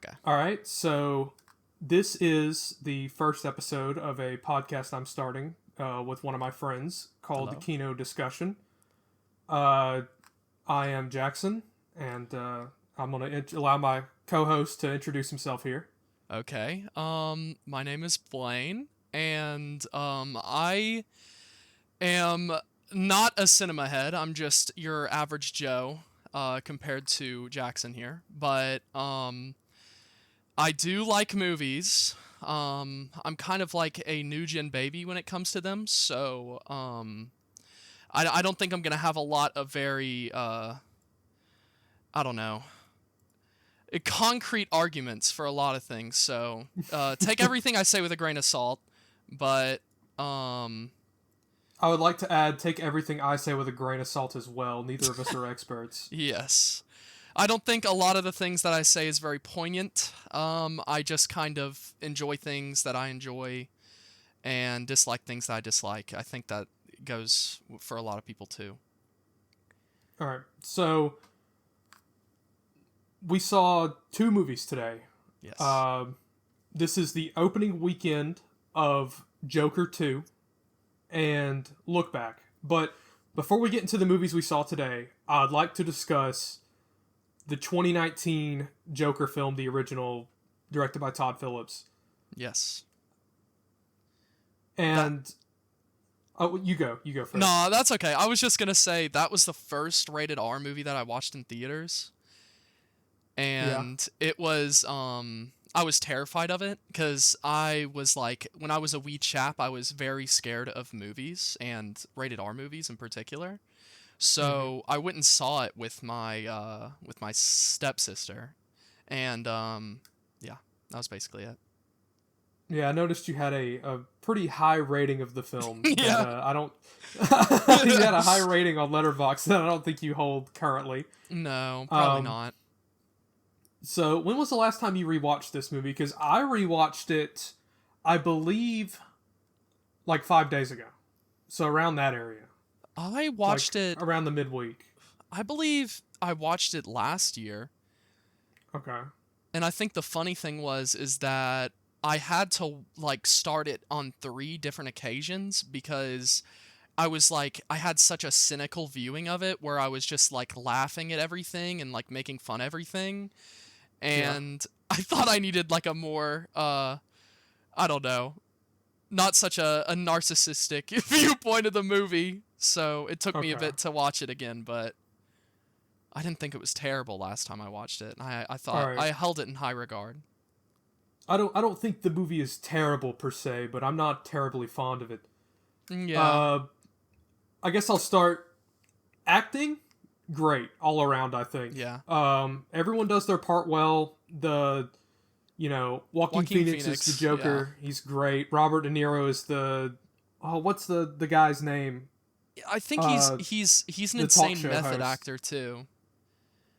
Okay. All right, so this is the first episode of a podcast I'm starting with one of my friends called the Hello. Kino Discussion. Uh, I am Jackson, and I'm going to allow my co-host to introduce himself here. Okay. My name is Blaine, and I am not a cinema head. I'm just your average Joe, compared to Jackson here. But I do like movies. I'm kind of like a new gen baby when it comes to them. So I don't think I'm gonna have a lot of very I don't know, concrete arguments for a lot of things. So take everything I say with a grain of salt. But um, I would like to add, take everything I say with a grain of salt as well. Neither of us are experts. yes, I don't think a lot of the things that I say is very poignant. I just kind of enjoy things that I enjoy and dislike things that I dislike. I think that goes for a lot of people too. All right, so we saw two movies today. Yes. Um, this is the opening weekend of Joker 2 and Look Back. But before we get into the movies we saw today, I'd like to discuss the 2019 Joker film, the original, directed by Todd Phillips. Yes. And oh, you go first. No, that's okay. I was just gonna say that was the first rated R movie that I watched in theaters, Yeah. and it was I was terrified of it because I was like, when I was a wee chap, I was very scared of movies and rated R movies in particular. Mm-hmm. So I went and saw it with my stepsister, and yeah, that was basically it. Yeah, I noticed you had a pretty high rating of the film that Yeah. I don't. You had a high rating on Letterboxd that I don't think you hold currently. No, probably Um, not. So, when was the last time you rewatched this movie? Because I rewatched it, I believe, like 5 days ago. So, around that area. I Like, watched it. around the midweek. I believe I watched it last year. Okay. And I think the funny thing was is that I had to like start it on three different occasions because I was like I had such a cynical viewing of it where I was just like laughing at everything and like making fun of everything. Yeah. And I thought I needed like a more I don't know, not such a narcissistic viewpoint of the movie. So it took me a Okay. bit to watch it again, but I didn't think it was terrible last time I watched it. I All thought right. I held it in high regard. I don't think the movie is terrible per se, but I'm not terribly fond of it. Yeah. Uh, I guess I'll start. Acting, great all around. I think. Yeah. Everyone does their part well. Joaquin Joaquin Phoenix is the Phoenix. Yeah. Joker. He's great. Robert De Niro is what's the guy's name? I think Uh, he's an the talk insane show method host. actor too.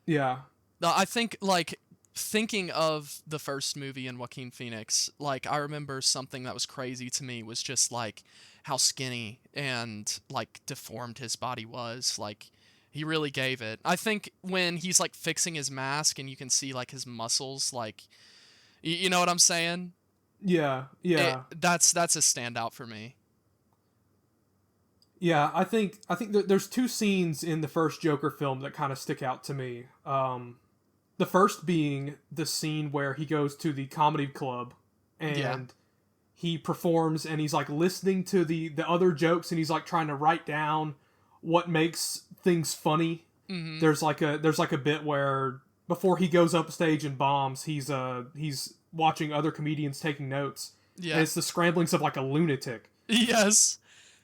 Yeah. No, I think like thinking of the first movie in Joaquin Phoenix, like I remember something that was crazy to me was just like how skinny and like deformed his body was. Like he really gave it. I think when he's like fixing his mask and you can see like his muscles, like you know what I'm saying? Yeah. Yeah. That's a standout for me. Yeah, I think that there's two scenes in the first Joker film that kind of stick out to me. The first being the scene where he goes to the comedy club Yeah. and he performs and he's like listening to the other jokes and he's like trying to write down what makes things funny. Mhm. There's like a bit where before he goes up stage and bombs, he's watching other comedians taking notes. And Yeah. it's the scramblings of like a lunatic. Yes.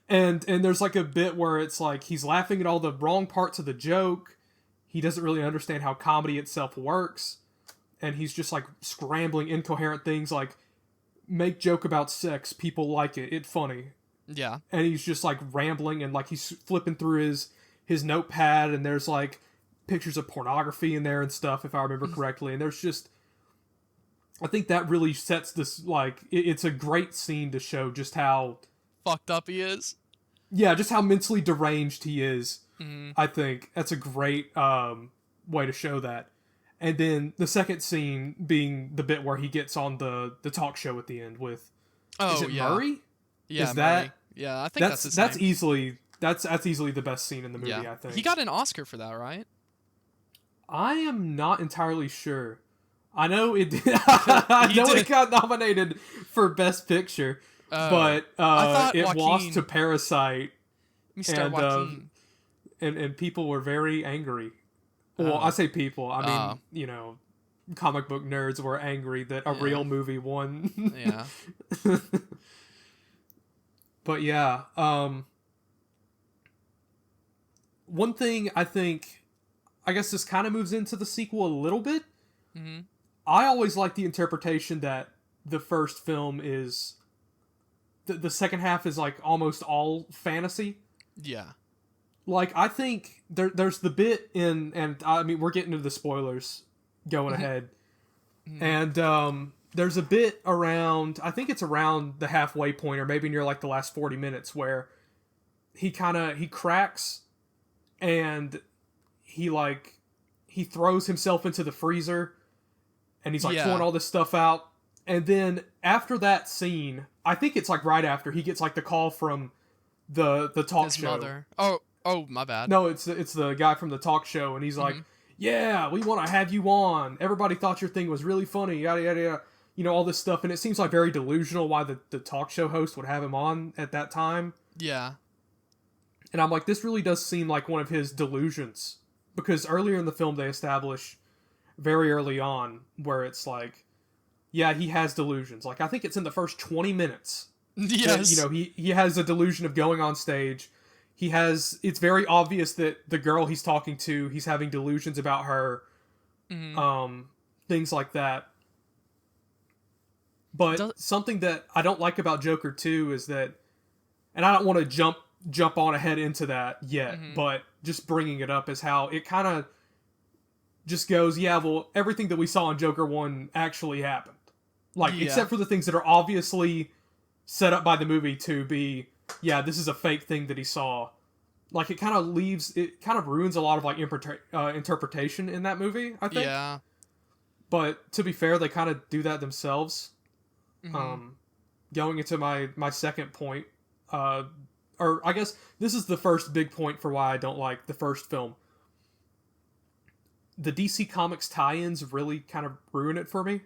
And there's like a bit where it's like he's laughing at all the wrong parts of the joke. He doesn't really understand how comedy itself works, and he's just like scrambling incoherent things like make joke about sex, people like it, it's funny. Yeah. And he's just like rambling and like he's flipping through his notepad and there's like pictures of pornography in there and stuff if I remember correctly. And there's just I think that really sets this like it's a great scene to show just how Fucked up he is. yeah, just how mentally deranged he is. Mhm. I think that's a great way to show that. and then the second scene being the bit where he gets on the talk show at the end with, is Oh it yeah, Murray? yeah, Is Murray. that Yeah, I think that's his that's name. easily that's easily the best scene in the Yeah, movie, I he think. got an Oscar for that, right? I am not entirely sure. I know it. Cause I he know it did. got nominated for Best Picture, Oh, but I thought it lost to Joaquin, Parasite, Mr. and Joaquin. people were very angry. Well, I Oh, say people. I oh, mean, comic book nerds were angry that a yeah, real movie won. yeah, But yeah, one thing I think, I guess this kind of moves into the sequel a little bit. mm-hmm. I always like the interpretation that the first film is the second half is like almost all fantasy. Yeah, Like I think there's the bit in, and I mean we're getting into the spoilers going mm-hmm. ahead, Mm-hmm. and there's a bit around, I think it's around the halfway point or maybe near like the last 40 minutes where he cracks, and he throws himself into the freezer, and he's like pulling Yeah, all this stuff out. And then after that scene, I think it's like right after he gets like the call from the talk his show. mother. Oh, oh, my bad. No, it's the guy from the talk show, and he's like, Mm-hmm. "Yeah, we want to have you on. Everybody thought your thing was really funny. Yada yada yada." All this stuff, and it seems like very delusional why the talk show host would have him on at that time. Yeah, And I'm like, this really does seem like one of his delusions, because earlier in the film they establish very early on where it's like, yeah, he has delusions. Like I think it's in the first 20 minutes that yes. he has a delusion of going on stage. It's very obvious that the girl he's talking to, he's having delusions about her, Mm-hmm. things like that. But Does, something that I don't like about Joker 2 is that, and I don't want to jump on ahead into that yet, mm-hmm. but just bringing it up is how it kind of just goes, yeah, well, everything that we saw in Joker 1 actually happened. Like, Yeah, except for the things that are obviously set up by the movie to be, yeah, this is a fake thing that he saw. Like, it kind of ruins a lot of, like, interpretation in that movie, I think. yeah. But to be fair, they kind of do that themselves. Mm-hmm. Going into my second point, or I guess this is the first big point for why I don't like the first film. The DC Comics tie-ins really kind of ruin it for me.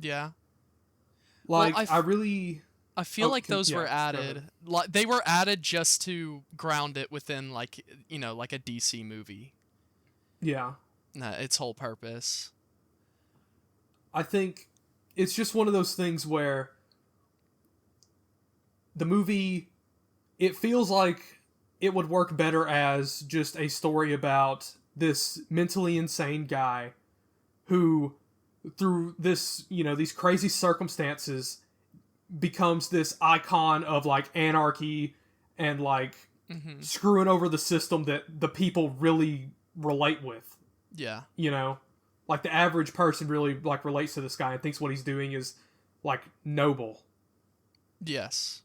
Yeah. Well, Like, I really... I feel like can, those yeah, were go ahead. added. Like they were added just to ground it within like like a DC movie. Yeah. Its whole purpose. I think it's just one of those things where the movie, it feels like it would work better as just a story about this mentally insane guy who, through this, these crazy circumstances, becomes this icon of like anarchy and like Mm-hmm. screwing over the system that the people really relate with. Yeah. Like the average person really like relates to this guy and thinks what he's doing is like noble. Yes.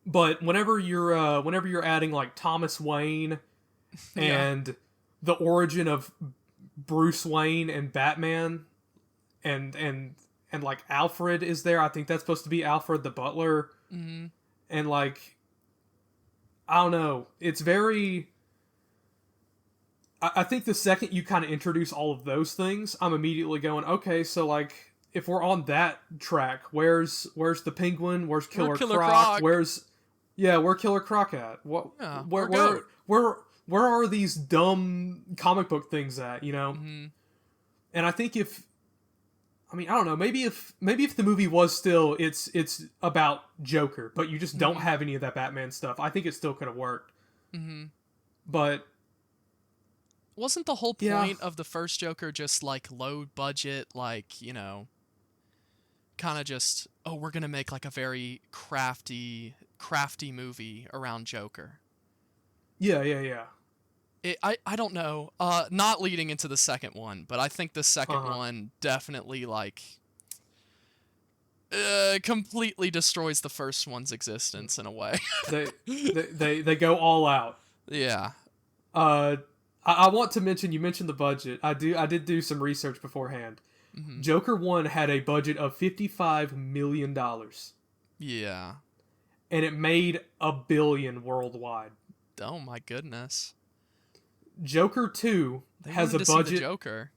But whenever you're adding like Thomas Wayne Yeah. and the origin of Bruce Wayne and Batman, and like Alfred is there, I think that's supposed to be Alfred the butler, Mm-hmm. and like, I don't know, it's very, I think the second you kind of introduce all of those things, I'm immediately going, okay, so like, if we're on that track, where's the Penguin? Where's Killer Killer Croc? Croc. Where Killer Croc at? What? Yeah. Where Or Goat. where are these dumb comic book things at? Mm-hmm. And I think I don't know, maybe if the movie was still it's about Joker, but you just don't Mm-hmm. have any of that Batman stuff, I think it still could have worked. Mm-hmm. But Wasn't the whole yeah, point of the first Joker just like low budget, like kind of just, oh, we're gonna make like a very crafty movie around Joker. yeah. I don't know. Not leading into the second one, but I think the second Uh-huh. one definitely like completely destroys the first one's existence in a way. They go all out. Yeah. Uh, I want to mention, you mentioned the budget. I did do some research beforehand. Mm-hmm. Joker 1 had a budget of $55 million. Yeah. And it made $1 billion worldwide. Oh my goodness. Joker 2 They has a wanted to see the budget. Joker.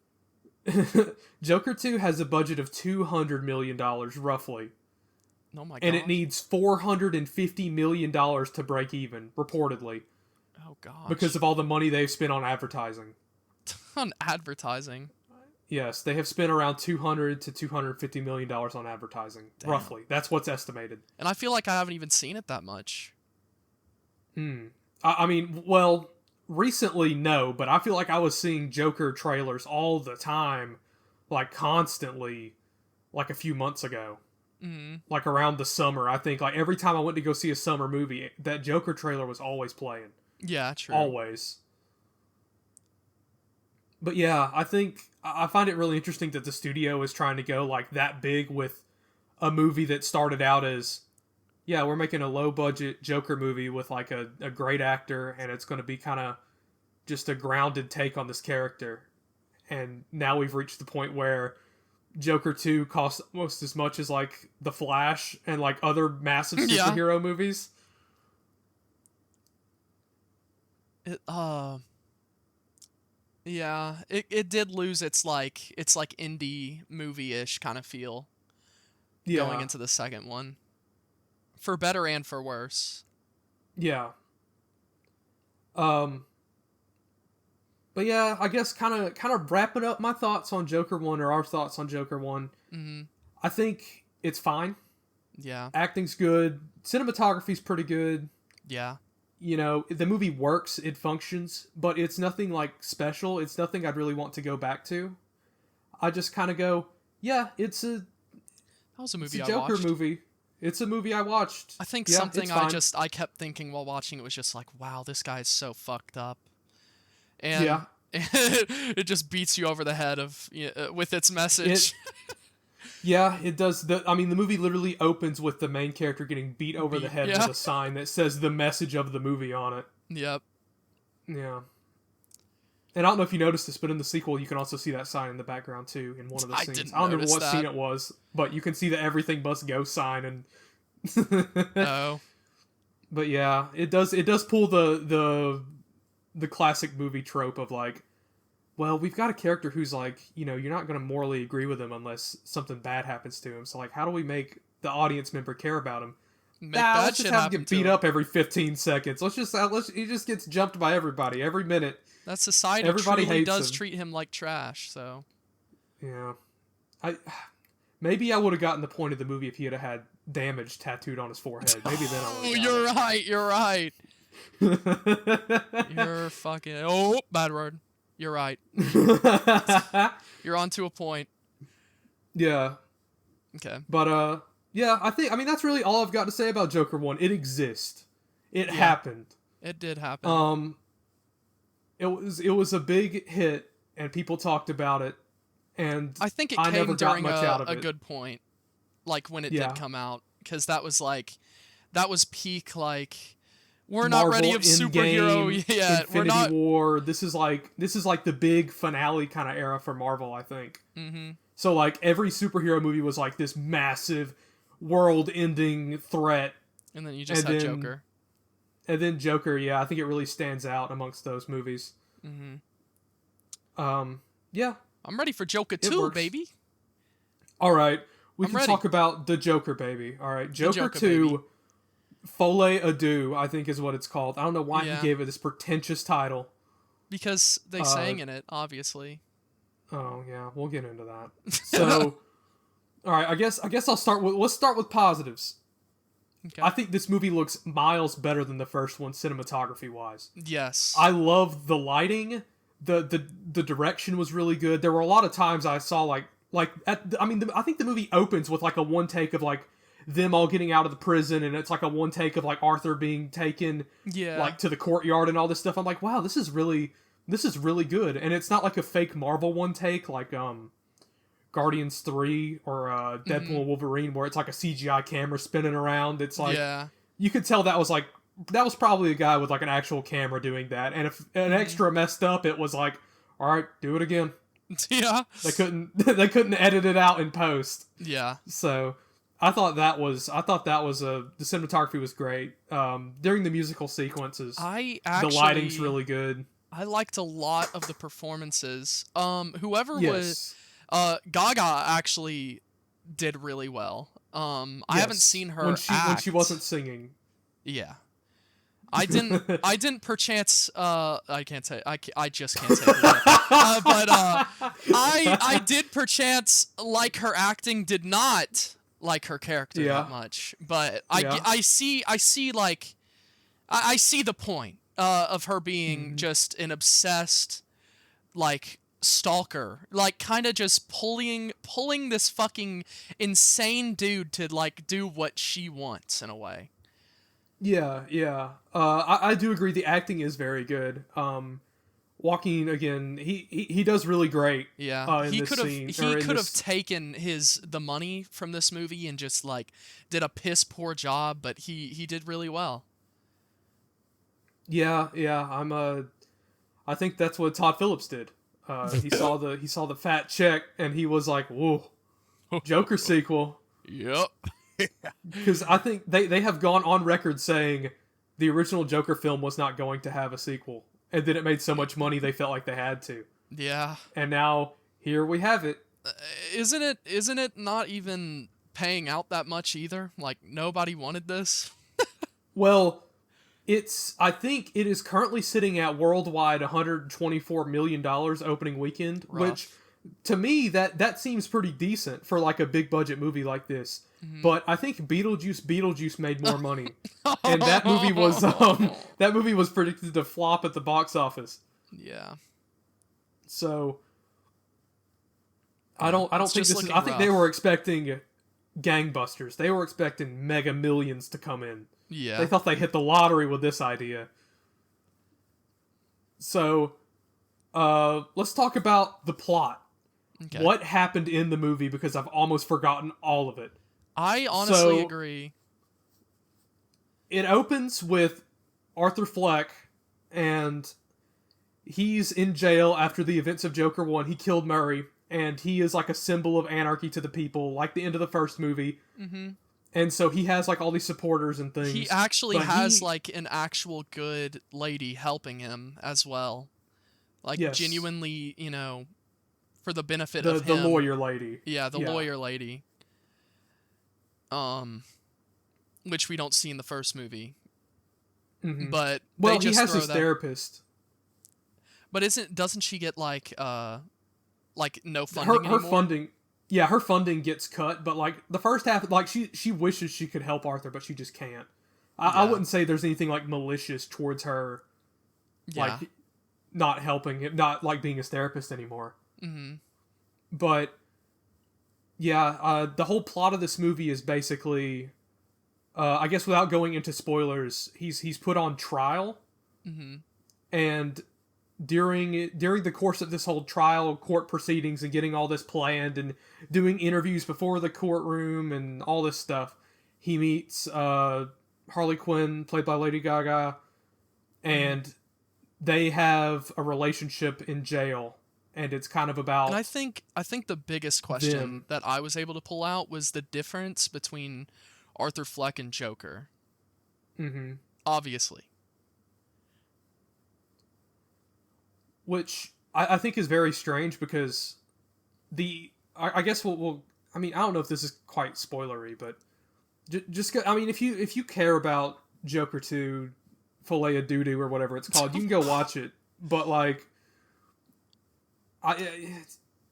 Joker 2 has a budget of $200 million, roughly. Oh my god. And it needs $450 million to break even, reportedly. Oh gosh. Because of all the money they've spent on advertising. On advertising. Yes, they have spent around $200 to $250 million on advertising, Damn. roughly. That's what's estimated. And I feel like I haven't even seen it that much. I mean, well, recently, no, but I feel like I was seeing Joker trailers all the time, like constantly, like a few months ago. Mm-hmm. Like around the summer, I think. Like every time I went to go see a summer movie, that Joker trailer was always playing. Yeah, true. Always. But yeah, I find it really interesting that the studio is trying to go like that big with a movie that started out as, yeah, we're making a low budget Joker movie with like a great actor, and it's going to be kind of just a grounded take on this character. And now we've reached the point where Joker 2 costs almost as much as like The Flash and like other massive superhero movies. It did lose its like indie movie-ish kind of feel Yeah. going into the second one. For better and for worse. Yeah. But yeah, I guess kind of wrapping up my thoughts on Joker 1, or our thoughts on Joker 1. Mm-hmm. I think it's fine. Yeah. Acting's good. Cinematography's pretty good. Yeah. You know, the movie works, it functions, but it's nothing like special. It's nothing I'd really want to go back to. I just kind of go, yeah, it's a Joker movie. It's a movie I watched. I think yeah, something I kept thinking while watching it was just like, wow, this guy's so fucked up. And yeah. it just beats you over the head with its message. Yeah, it does. The movie literally opens with the main character getting beat over the head with a sign that says the message of the movie on it. Yep. Yeah. And I don't know if you noticed this, but in the sequel, you can also see that sign in the background, too, in one of the scenes. I don't remember what scene it was, but you can see the everything must go sign. And Oh. But yeah, it does pull the classic movie trope of like, well, we've got a character who's like, you know, you're not going to morally agree with him unless something bad happens to him. So like, how do we make the audience member care about him? Let's just have him get beat up every 15 seconds. He just gets jumped by everybody every minute. That society Everybody truly hates does him. treat him like trash, so. Yeah. Maybe I would have gotten the point of the movie if he had damage tattooed on his forehead. Maybe then I would have. You're right. You're fucking... Oh, bad word. You're right. You're on to a point. Yeah. Okay. But, yeah, I think that's really all I've got to say about Joker 1. It exists. It happened. It did happen. It was a big hit, and people talked about it, and I think it I came never got during much out of a it. good point, like when it did come out, because that was peak, like, we're Marvel, not ready of superhero yet. Infinity We're not. War. This is like the big finale kind of era for Marvel, I think. Mm-hmm. So like every superhero movie was like this massive world-ending threat, And then you just had Joker. And then Joker, yeah, I think it really stands out amongst those movies. Mm-hmm. Yeah. I'm ready for Joker 2, baby. All right. We I'm can ready. talk about the Joker, baby. All right. Joker 2, baby. Folie à Deux, I think is what it's called. I don't know why he gave it this pretentious title. Because they sang in it, obviously. Oh, yeah. We'll get into that. So, all right. I guess let's start with positives. Okay. I think this movie looks miles better than the first one cinematography-wise. Yes. I love the lighting. The direction was really good. There were a lot of times I saw I think the movie opens with like a one take of like them all getting out of the prison, and it's like a one take of like Arthur being taken like to the courtyard and all this stuff. I'm like, wow, this is really good. And it's not like a fake Marvel one take like Guardians 3 or Deadpool and Wolverine, where it's like a CGI camera spinning around. It's like you could tell that was like probably a guy with like an actual camera doing that. And if an extra messed up, it was like, all right, do it again. Yeah. They couldn't edit it out in post. Yeah. So I thought that was the cinematography was great. During the musical sequences, the lighting's really good. I liked a lot of the performances. Whoever was Yes. Gaga actually did really well. I haven't seen her when she act. wasn't singing. Yeah. I didn't perchance I can't say I just can't say it. But I did perchance like her acting, did not like her character that much. But I see like I see the point of her being just an obsessed like stalker, like kind of just pulling this fucking insane dude to like do what she wants in a way. Yeah, yeah. I do agree. The acting is very good. Joaquin again, he does really great. Yeah, In he this could have scene, taken the money from this movie and just like did a piss poor job, but he did really well. Yeah, yeah. I think that's what Todd Phillips did. He saw the fat check and he was like, "Whoa, Joker sequel." Yep. Because I think they have gone on record saying the original Joker film was not going to have a sequel, and then it made so much money they felt like they had to. Yeah. And now here we have it. Isn't it not even paying out that much either? Like nobody wanted this. Well, I think it is currently sitting at worldwide $124 million opening weekend, Rough. which to me that seems pretty decent for like a big budget movie like this. But I think Beetlejuice made more money, and that movie was predicted to flop at the box office. Yeah. So I don't think this is. I think rough. they were expecting gangbusters. They were expecting mega millions to come in. Yeah. They thought they hit the lottery with this idea. So, let's talk about the plot. Okay. What happened in the movie, because I've almost forgotten all of it. I honestly agree. It opens with Arthur Fleck, and he's in jail after the events of Joker 1. He killed Murray, and he is like a symbol of anarchy to the people, like the end of the first movie. Mm-hmm. And so he has like all these supporters and things. He actually has like an actual good lady helping him as well. Like genuinely, for the benefit of him. The lawyer lady. Yeah, the lawyer lady. Which we don't see in the first movie. Mm-hmm. But he has his therapist. But doesn't she get like no funding her anymore? funding? Yeah, her funding gets cut, but like the first half, like she wishes she could help Arthur, but she just can't. I wouldn't say there's anything like malicious towards her, like not helping him, not like being his therapist anymore. Mm-hmm. But yeah, the whole plot of this movie is basically, I guess without going into spoilers, he's put on trial, and during the course of this whole trial, court proceedings, and getting all this planned and doing interviews before the courtroom and all this stuff, he meets Harley Quinn, played by Lady Gaga, and they have a relationship in jail, and it's kind of about. And I think the biggest question that I was able to pull out was the difference between Arthur Fleck and Joker. Mm-hmm. Obviously. Which I think is very strange because I guess we'll I mean, I don't know if this is quite spoilery, but just I mean, if you care about Joker 2, Folie Doo-Doo or whatever it's called, you can go watch it. But like,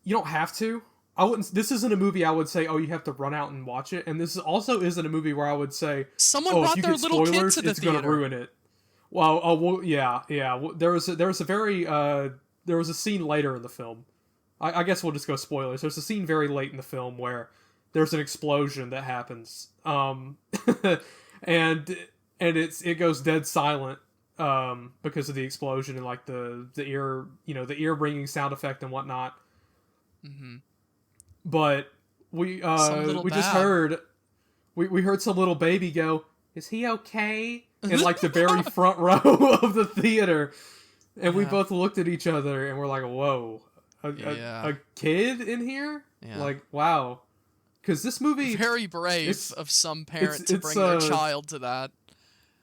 you don't have to. I wouldn't. This isn't a movie I would say, oh, you have to run out and watch it. And this also isn't a movie where I would say, someone oh, brought if you their get little spoilers, kid to the it's theater. going to ruin it. Well, yeah. There was a very there was a scene later in the film. I guess we'll just go spoilers. There's a scene very late in the film where there's an explosion that happens, and it goes dead silent because of the explosion and like the ear ringing sound effect and whatnot. Mm-hmm. But we just heard we heard some little baby go, "Is he okay?" in like the very front row of the theater, and we Yeah. both looked at each other and we're like, "Whoa, Yeah. a kid in here? Yeah. Like, wow." Because this movie, Very brave it's of some it's parent to it's bring their child to that.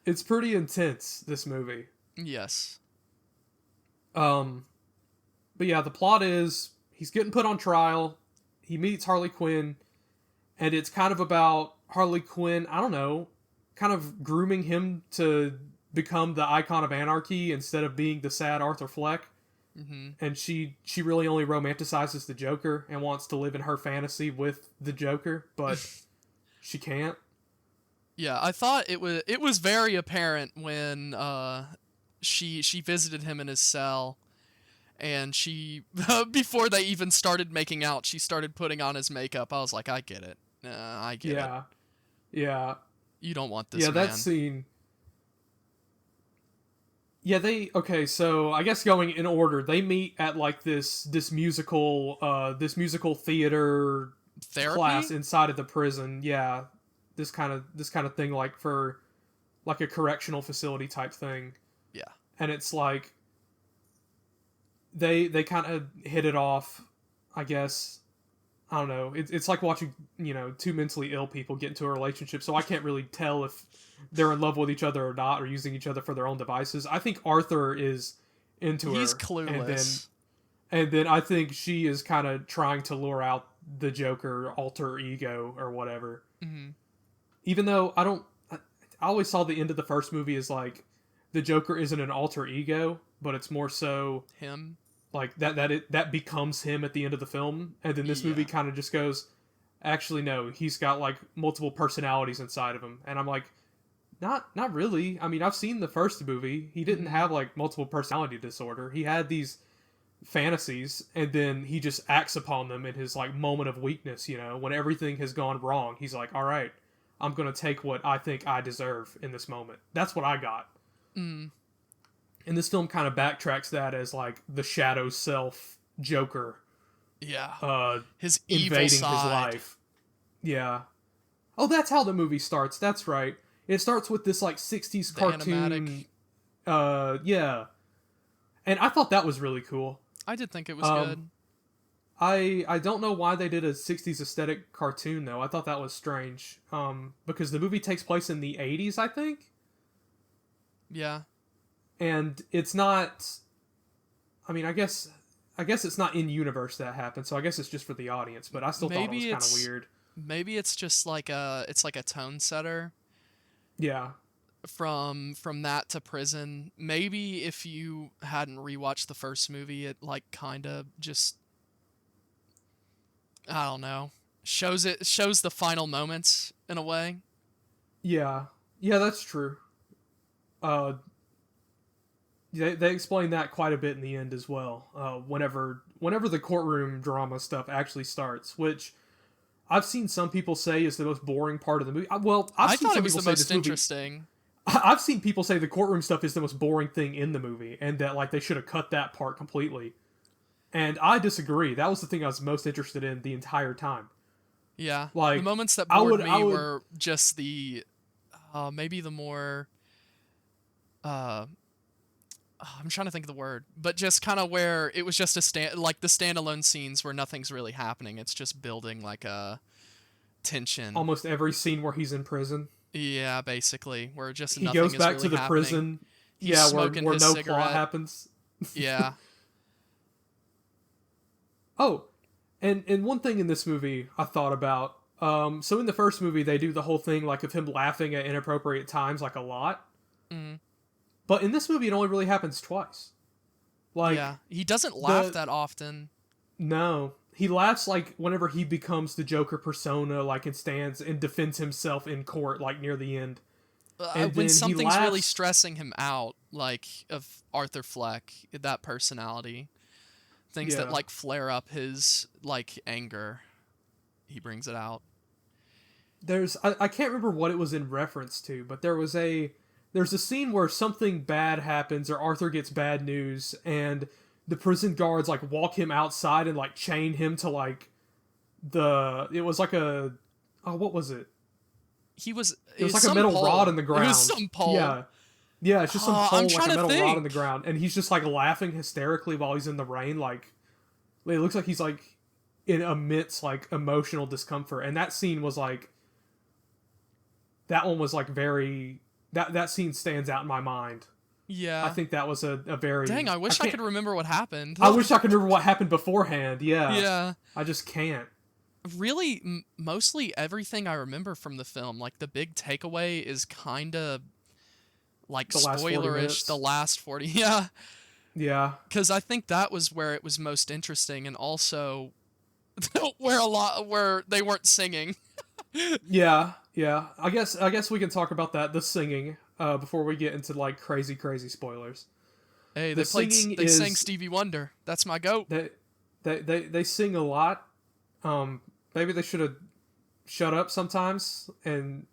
it's pretty intense. This movie. Yes. Um, but yeah, the plot is he's getting put on trial. He meets Harley Quinn, and it's kind of about Harley Quinn. I don't know, kind of grooming him to become the icon of anarchy instead of being the sad Arthur Fleck. Mm-hmm. And she really only romanticizes the Joker and wants to live in her fantasy with the Joker, but she can't. Yeah, I thought it was very apparent when she visited him in his cell, and she before they even started making out, she started putting on his makeup. I was like, I get it. I get it. Yeah, yeah, You don't want this yeah. That man. scene. Yeah, they okay. So I guess going in order, they meet at like this musical theater Therapy? class inside of the prison. Yeah, this kind of thing, like for like a correctional facility type thing. Yeah. And it's like they kind of hit it off, I guess. I don't know. It's like watching, two mentally ill people get into a relationship. So I can't really tell if they're in love with each other or not, or using each other for their own devices. I think Arthur is into He's her, clueless. and then I think she is kind of trying to lure out the Joker alter ego or whatever. Mm-hmm. Even though I always saw the end of the first movie as like the Joker isn't an alter ego, but it's more so Him? like that becomes him at the end of the film, and then this movie Yeah. kind of just goes, actually no, he's got like multiple personalities inside of him, and I'm like, not really. I mean, I've seen the first movie. He didn't have like multiple personality disorder. He had these fantasies, and then he just acts upon them in his like moment of weakness. When everything has gone wrong, he's like, all right, I'm gonna take what I think I deserve in this moment. That's what I got. Mm. And this film kind of backtracks that as like the shadow self Joker Yeah. His evil invading his side. life. Yeah. Oh, that's how the movie starts. That's right. It starts with this like 60s The cartoon. animatic. Yeah. And I thought that was really cool. I did think it was Um, good. I don't know why they did a 60s aesthetic cartoon though. I thought that was strange. Because the movie takes place in the 80s, I think. Yeah. And it's not, I mean, I guess it's not in universe that happened, so I guess it's just for the audience, but I still thought it was Maybe kind of it's weird. maybe it's just like a tone setter Yeah. from that to prison. Maybe if you hadn't rewatched the first movie, it like kind of just, I don't know, shows the final moments in a way. Yeah. Yeah, that's true. Uh they explain that quite a bit in the end as well. Whenever the courtroom drama stuff actually starts, which I've seen some people say is the most boring part of the movie. Well, I I've seen thought it some was people the say most this movie. interesting. I've seen people say the courtroom stuff is the most boring thing in the movie, and that like they should have cut that part completely. And I disagree. That was the thing I was most interested in the entire time. Yeah. Like, The moments that I bored would- me I would- were just the maybe the more uh I'm trying to think of the word, but just kind of where it was just like the standalone scenes where nothing's really happening. It's just building like a tension. Almost every scene where he's in prison, Yeah, basically, where just he nothing goes is back really to the happening. prison. He's Yeah, smoking where his no cigarette. plot happens. Yeah. Oh, and one thing in this movie I thought about. So in the first movie they do the whole thing like of him laughing at inappropriate times like a lot, Mm. but in this movie it only really happens twice. Like, Yeah. He doesn't laugh the- that often. no, he laughs like whenever he becomes the Joker persona, like and stands and defends himself in court, like near the end. And then When he something's really laughs- stressing him out, like of Arthur Fleck, that personality, things that Yeah. like flare up his like anger, he brings it out. I can't remember what it was in reference to, but there's a scene where something bad happens or Arthur gets bad news and the prison guards like walk him outside and like chain him to like it was like what was it? it It was was like a some metal pole. rod in the It was ground. some pole. Yeah. Yeah, it's just some I'm pole, like trying a to metal rod in the think. ground, and he's just like laughing hysterically while he's in the rain. Like it looks like he's like in immense like emotional discomfort. And that scene was like that one was like very that scene stands out in my mind. I Yeah. think that was a Dang, very I I wish I can't could remember what happened. I wish I could remember what happened beforehand. Yeah, Yeah. I just can't. Really, mostly everything I remember from the film, like the big takeaway is kind of like The last 40 spoilerish. The minutes. last 40, yeah, Yeah, because I think that was where it was most interesting, and also where they weren't singing. yeah. I guess we can talk about that. The singing before we get into like crazy spoilers. Hey, The singing they sang is Stevie Wonder. That's my goat. they sing a lot. Maybe they should have shut up sometimes and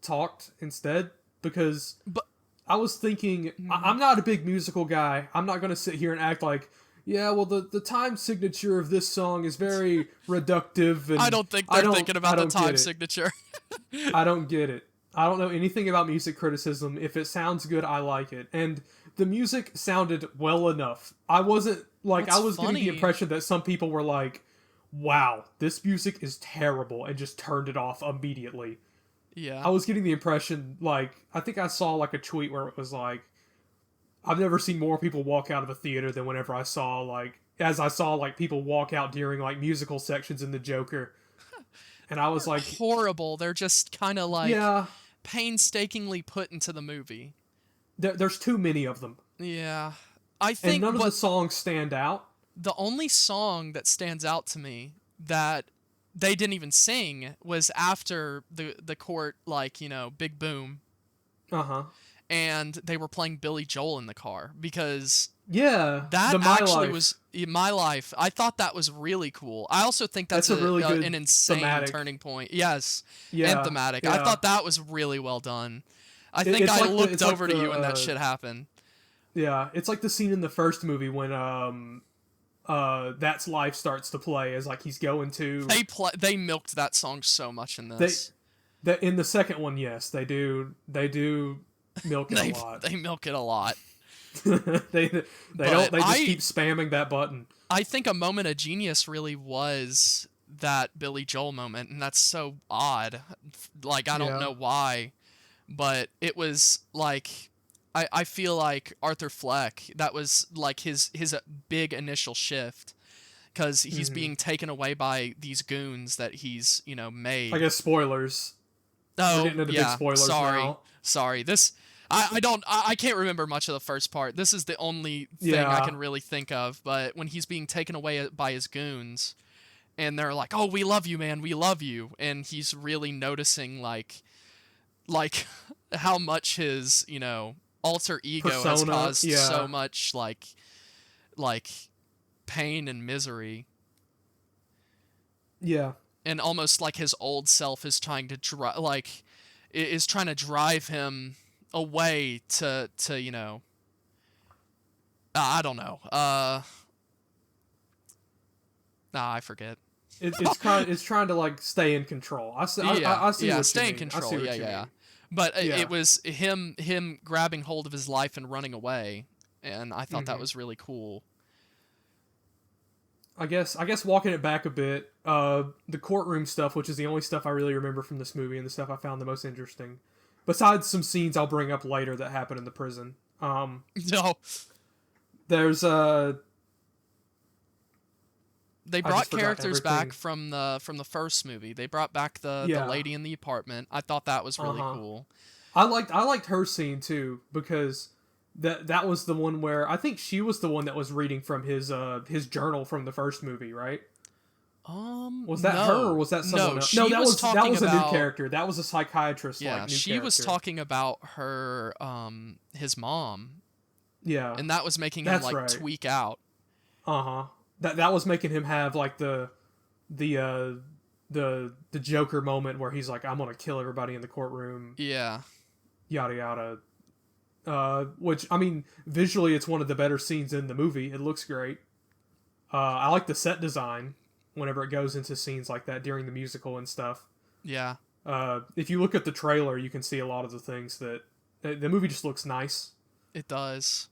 talked instead because But I was thinking I'm not a big musical guy. I'm not going to sit here and act like yeah, well the time signature of this song is very reductive and I don't think they're thinking I about the don't get time it. signature. I don't get it. I don't know anything about music criticism. If it sounds good, I like it. And the music sounded well enough. I wasn't like I What's was getting the funny? impression that some people were like, "Wow, this music is terrible," and just turned it off immediately. Yeah. I was getting the impression like I think I saw like a tweet where it was like, "I've never seen more people walk out of a theater than whenever I saw like as I saw like people walk out during like musical sections in the Joker." And I was like, Horrible. They're just kind of like "Yeah, painstakingly put into the movie. there's too many of them." Yeah. I And think, none of the but songs stand out. the only song that stands out to me that they didn't even sing was after the court, like, big boom, Uh huh. and they were playing Billy Joel in the car, because Yeah, that the My actually Life. was in my life. I thought that was really cool. I also think that's That's a really an good insane thematic. turning point. Yes, and Yeah, thematic. I yeah. thought that was really well done. I think It's I like the looked it's like over to the you when that shit happened. yeah, it's like the scene in the first movie when That's Life starts to play as like he's going to They milked that song so much in they this. that in the second one, yes, they do milk it a lot. They milk it a lot. They don't But they just keep spamming that button. I think a moment of genius really was that Billy Joel moment, and that's so odd. Like, I don't Yeah. know why, but it was like I feel like Arthur Fleck, that was like his big initial shift, because he's Hmm. being taken away by these goons that he's I made. guess spoilers. We're Oh getting into big yeah, spoilers now. sorry. This I can't remember much of the first part. This is the only thing I Yeah. can really think of. But when he's being taken away by his goons, and they're like, "Oh, we love you, man, we love you," and he's really noticing like how much his alter ego has Persona. caused so Yeah. much like pain and misery, Yeah. and almost like his old self is trying to is trying to drive him away to I don't know. I forget. It's trying to like stay in control. I see Yeah, what you stay in mean. I see control. what you Yeah. mean. But Yeah. it was him grabbing hold of his life and running away, and I thought that Hmm. was really cool. I guess walking it back a bit, the courtroom stuff, which is the only stuff I really remember from this movie and the stuff I found the most interesting, besides some scenes I'll bring up later that happen in the prison. No, There's they I brought just forgot characters everything. back from the first movie. They brought back the Yeah. lady in the apartment. I thought that was really Uh-huh. cool. I liked her scene too because that was the one where I think she was the one that was reading from his journal from the first movie, right? Was that her or No, was that someone no, else? she No, was that talking was a new about. character. That was a psychiatrist Yeah, like new she was character. talking about her his mom, Yeah, and that was making him that's like right. tweak out. Uh-huh. That was making him have like the uh the Joker moment where he's like, I'm gonna kill everybody in the courtroom, Yeah. yada yada. Which I mean, visually, it's one of the better scenes in the movie. It looks great. I like the set design whenever it goes into scenes like that during the musical and stuff. Yeah. If you look at the trailer, you can see a lot of the things that the movie just looks nice. It does.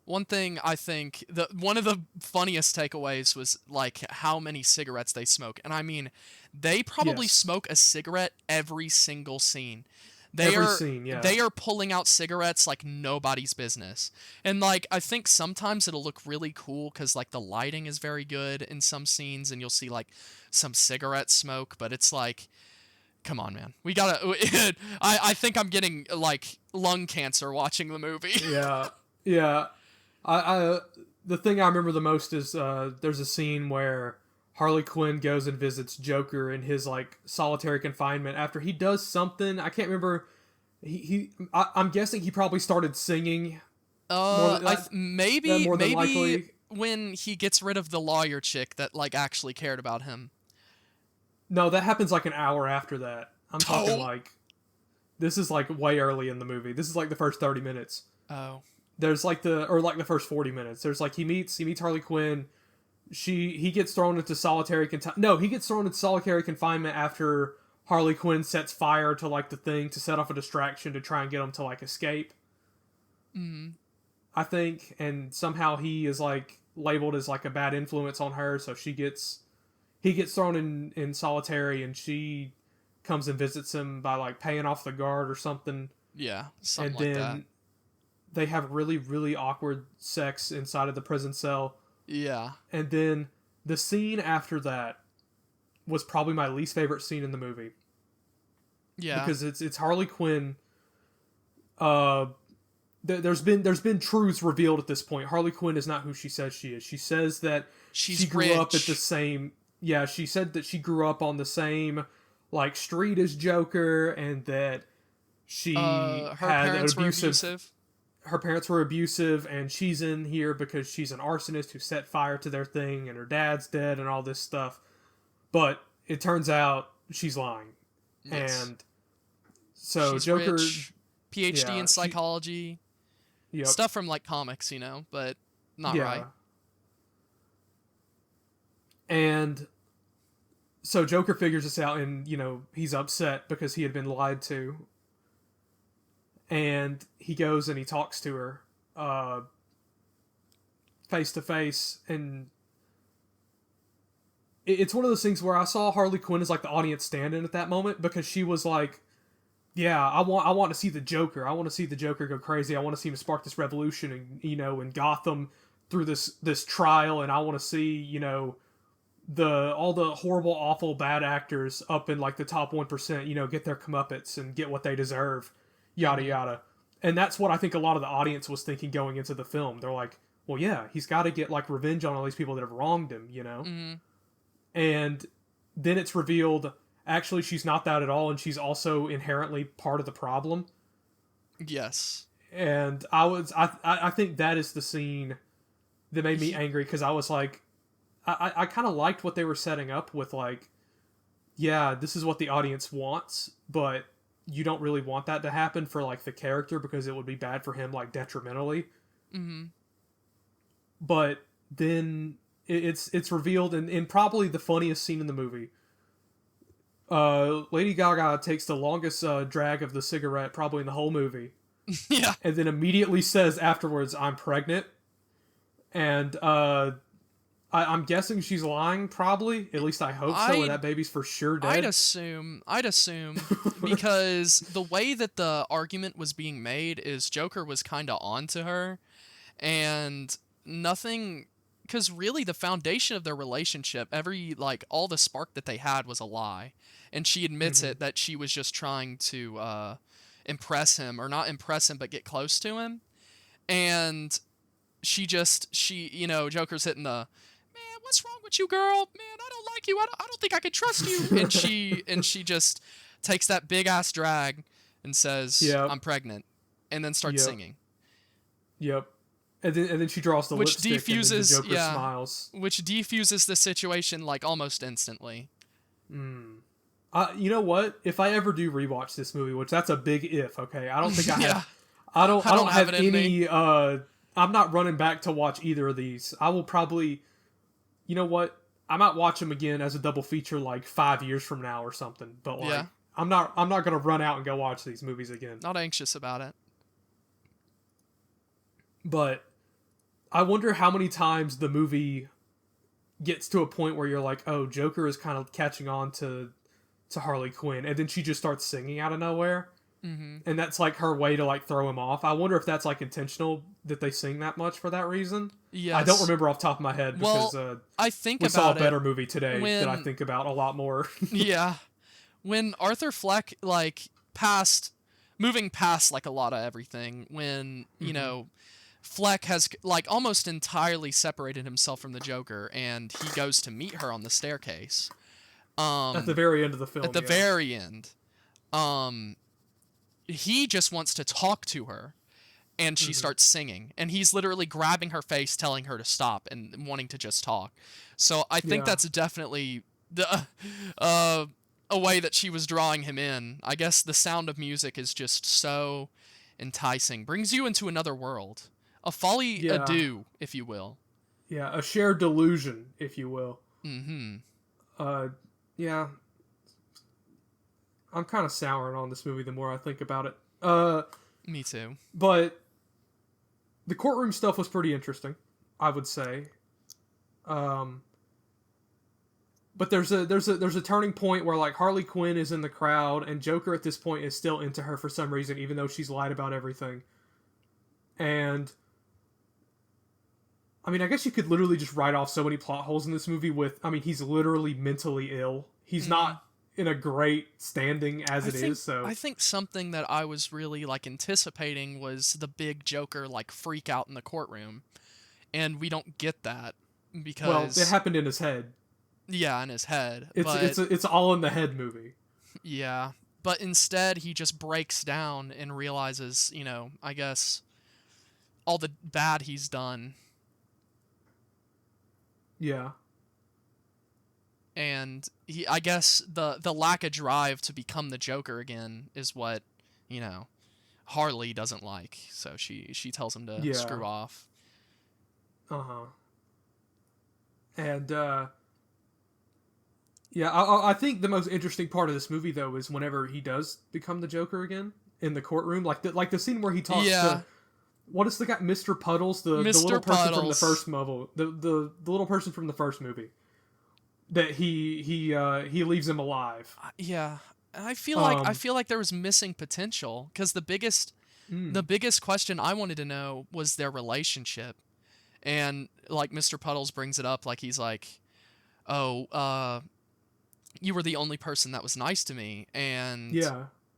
One thing I think one of the funniest takeaways was like how many cigarettes they smoke. And I mean, they probably Yes, smoke a cigarette every single scene. They every are scene. Yeah, they are pulling out cigarettes like nobody's business. And like I think sometimes it'll look really cool cuz like the lighting is very good in some scenes and you'll see like some cigarette smoke, but it's like come on, man. We got to I think I'm getting like lung cancer watching the movie. yeah, yeah. I the thing I remember the most is there's a scene where Harley Quinn goes and visits Joker in his like solitary confinement after he does something. I can't remember. I'm guessing he probably started singing more than Maybe more than likely. when he gets rid of the lawyer chick that like actually cared about him. No, that happens like an hour after that. I'm talking Oh. like this is like way early in the movie. This is like the first 30 minutes. Oh. There's like the first 40 minutes. There's like he meets Harley Quinn. He gets thrown into he gets thrown into solitary confinement after Harley Quinn sets fire to like the thing to set off a distraction to try and get him to like escape. Mm. I think, and somehow he is like labeled as like a bad influence on her, so he gets thrown in solitary, and she comes and visits him by like paying off the guard or something, Yeah, something and like that. then they have really really awkward sex inside of the prison cell, Yeah. and then the scene after that was probably my least favorite scene in the movie Yeah. because it's Harley Quinn. Uh, there's been truths revealed at this point. Harley Quinn is not who she says she is. She says that She's she grew up at the rich. same. Yeah, she said that she grew up on the same like street as Joker, and that she Her had an parents were abusive. abusive. Her parents were abusive, and she's in here because she's an arsonist who set fire to their thing, and her dad's dead, and all this stuff. But it turns out she's lying, Yes. and so She's Joker. rich. PhD Yeah, in psychology. yep, Stuff from like comics, but not yeah. right. And so Joker figures this out, and he's upset because he had been lied to, and he goes and he talks to her face to face, and it's one of those things where I saw Harley Quinn as like the audience stand-in at that moment, because she was like, yeah, I want to see the Joker. I want to see the Joker go crazy. I want to see him spark this revolution, and in Gotham through this trial, and I want to see all the horrible, awful, bad actors up in like the top 1%, get their comeuppance and get what they deserve, yada yada. And that's what I think a lot of the audience was thinking going into the film. They're like, well, yeah, he's got to get like revenge on all these people that have wronged him. Mm-hmm. And then it's revealed actually she's not that at all, and she's also inherently part of the problem. Yes. And I think that is the scene that made me angry, because I was like, I kind of liked what they were setting up with, like, yeah, this is what the audience wants, but you don't really want that to happen for like the character, because it would be bad for him like detrimentally. Mm-hmm. But then it's revealed in probably the funniest scene in the movie. Lady Gaga takes the longest drag of the cigarette probably in the whole movie, Yeah. and then immediately says afterwards, "I'm pregnant," and I'm guessing she's lying. Probably, at least I hope so. And that baby's for sure dead. I'd assume because the way that the argument was being made is Joker was kind of onto her, and nothing. Because really, the foundation of their relationship, all the spark that they had was a lie, and she admits Mm-hmm. it that she was just trying to impress him, or not impress him, but get close to him, and Joker's hitting the man, what's wrong with you, girl? Man, I don't like you. I don't think I can trust you. And she just takes that big ass drag and says, Yep. I'm pregnant, and then starts Yep. singing. Yep. And then she draws the Which lipstick, and then the defuses, Joker yeah. smiles. Which defuses the situation like almost instantly. You know what? If I ever do rewatch this movie, which that's a big if, okay? I don't think I Yeah. have. I don't have it in any. I'm not running back to watch either of these. I will probably. You know what? I might watch them again as a double feature like 5 years from now or something. But like, Yeah. I'm not gonna run out and go watch these movies again. Not anxious about it. But I wonder how many times the movie gets to a point where you're like, oh, Joker is kind of catching on to Harley Quinn, and then she just starts singing out of nowhere. Mm-hmm. And that's like her way to like throw him off. I wonder if that's like intentional that they sing that much for that reason. Yes. I don't remember off the top of my head because I think we about saw a better it movie today that I think about a lot more. Yeah. When Arthur Fleck, like, moving past, like, a lot of everything, when, you know, Fleck has, like, almost entirely separated himself from the Joker, and he goes to meet her on the staircase. At the very end of the film. At the very end. He just wants to talk to her, and she starts singing, and he's literally grabbing her face, telling her to stop, and wanting to just talk. So I think that's definitely a way that she was drawing him in. I guess the sound of music is just so enticing, brings you into another world, a folie à deux, if you will. Yeah, a shared delusion, if you will. Yeah. I'm kind of souring on this movie the more I think about it. Me too. But the courtroom stuff was pretty interesting, I would say. But there's a turning point where like Harley Quinn is in the crowd and Joker at this point is still into her for some reason, even though she's lied about everything. And I mean, I guess you could literally just write off so many plot holes in this movie with, I mean, he's literally mentally ill. He's not in a great standing as it is. So I think something that I was really like anticipating was the big Joker like freak out in the courtroom, and we don't get that because it happened in his head. Yeah, in his head. It's all in the head movie. Yeah, but instead he just breaks down and realizes, you know, I guess all the bad he's done. Yeah. And I guess the lack of drive to become the Joker again is what, you know, Harley doesn't like. So she tells him to screw off. And I think the most interesting part of this movie though is whenever he does become the Joker again in the courtroom, like the scene where he talks to what is the guy, Mr. Puddles, the little person from the first movie, the little person from the first movie. That he leaves him alive. Yeah, I feel like there was missing potential because the biggest question I wanted to know was their relationship, and like Mr. Puddles brings it up, like he's like, "Oh, you were the only person that was nice to me," and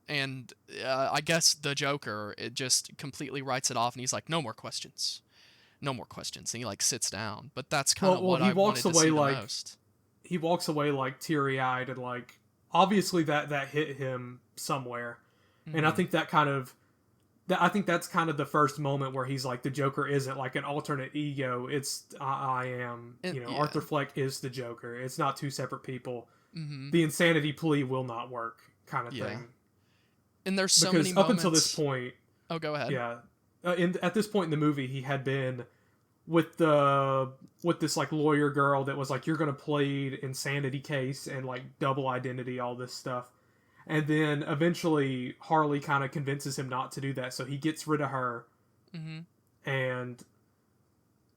I guess the Joker it just completely writes it off, and he's like, "No more questions, no more questions," and he like sits down. But that's kind of what I wanted to see the most. He walks away like teary-eyed and like obviously that hit him somewhere. And I think that's kind of the first moment where he's like the Joker isn't like an alternate ego. It's I am, Arthur Fleck is the Joker. It's not two separate people. The insanity plea will not work kind of thing. And there's so many moments up until this point. Oh, go ahead. Yeah. At this point in the movie, he had been with this like lawyer girl that was like, you're gonna plead insanity case and like double identity, all this stuff, and then eventually Harley kind of convinces him not to do that, so he gets rid of her, and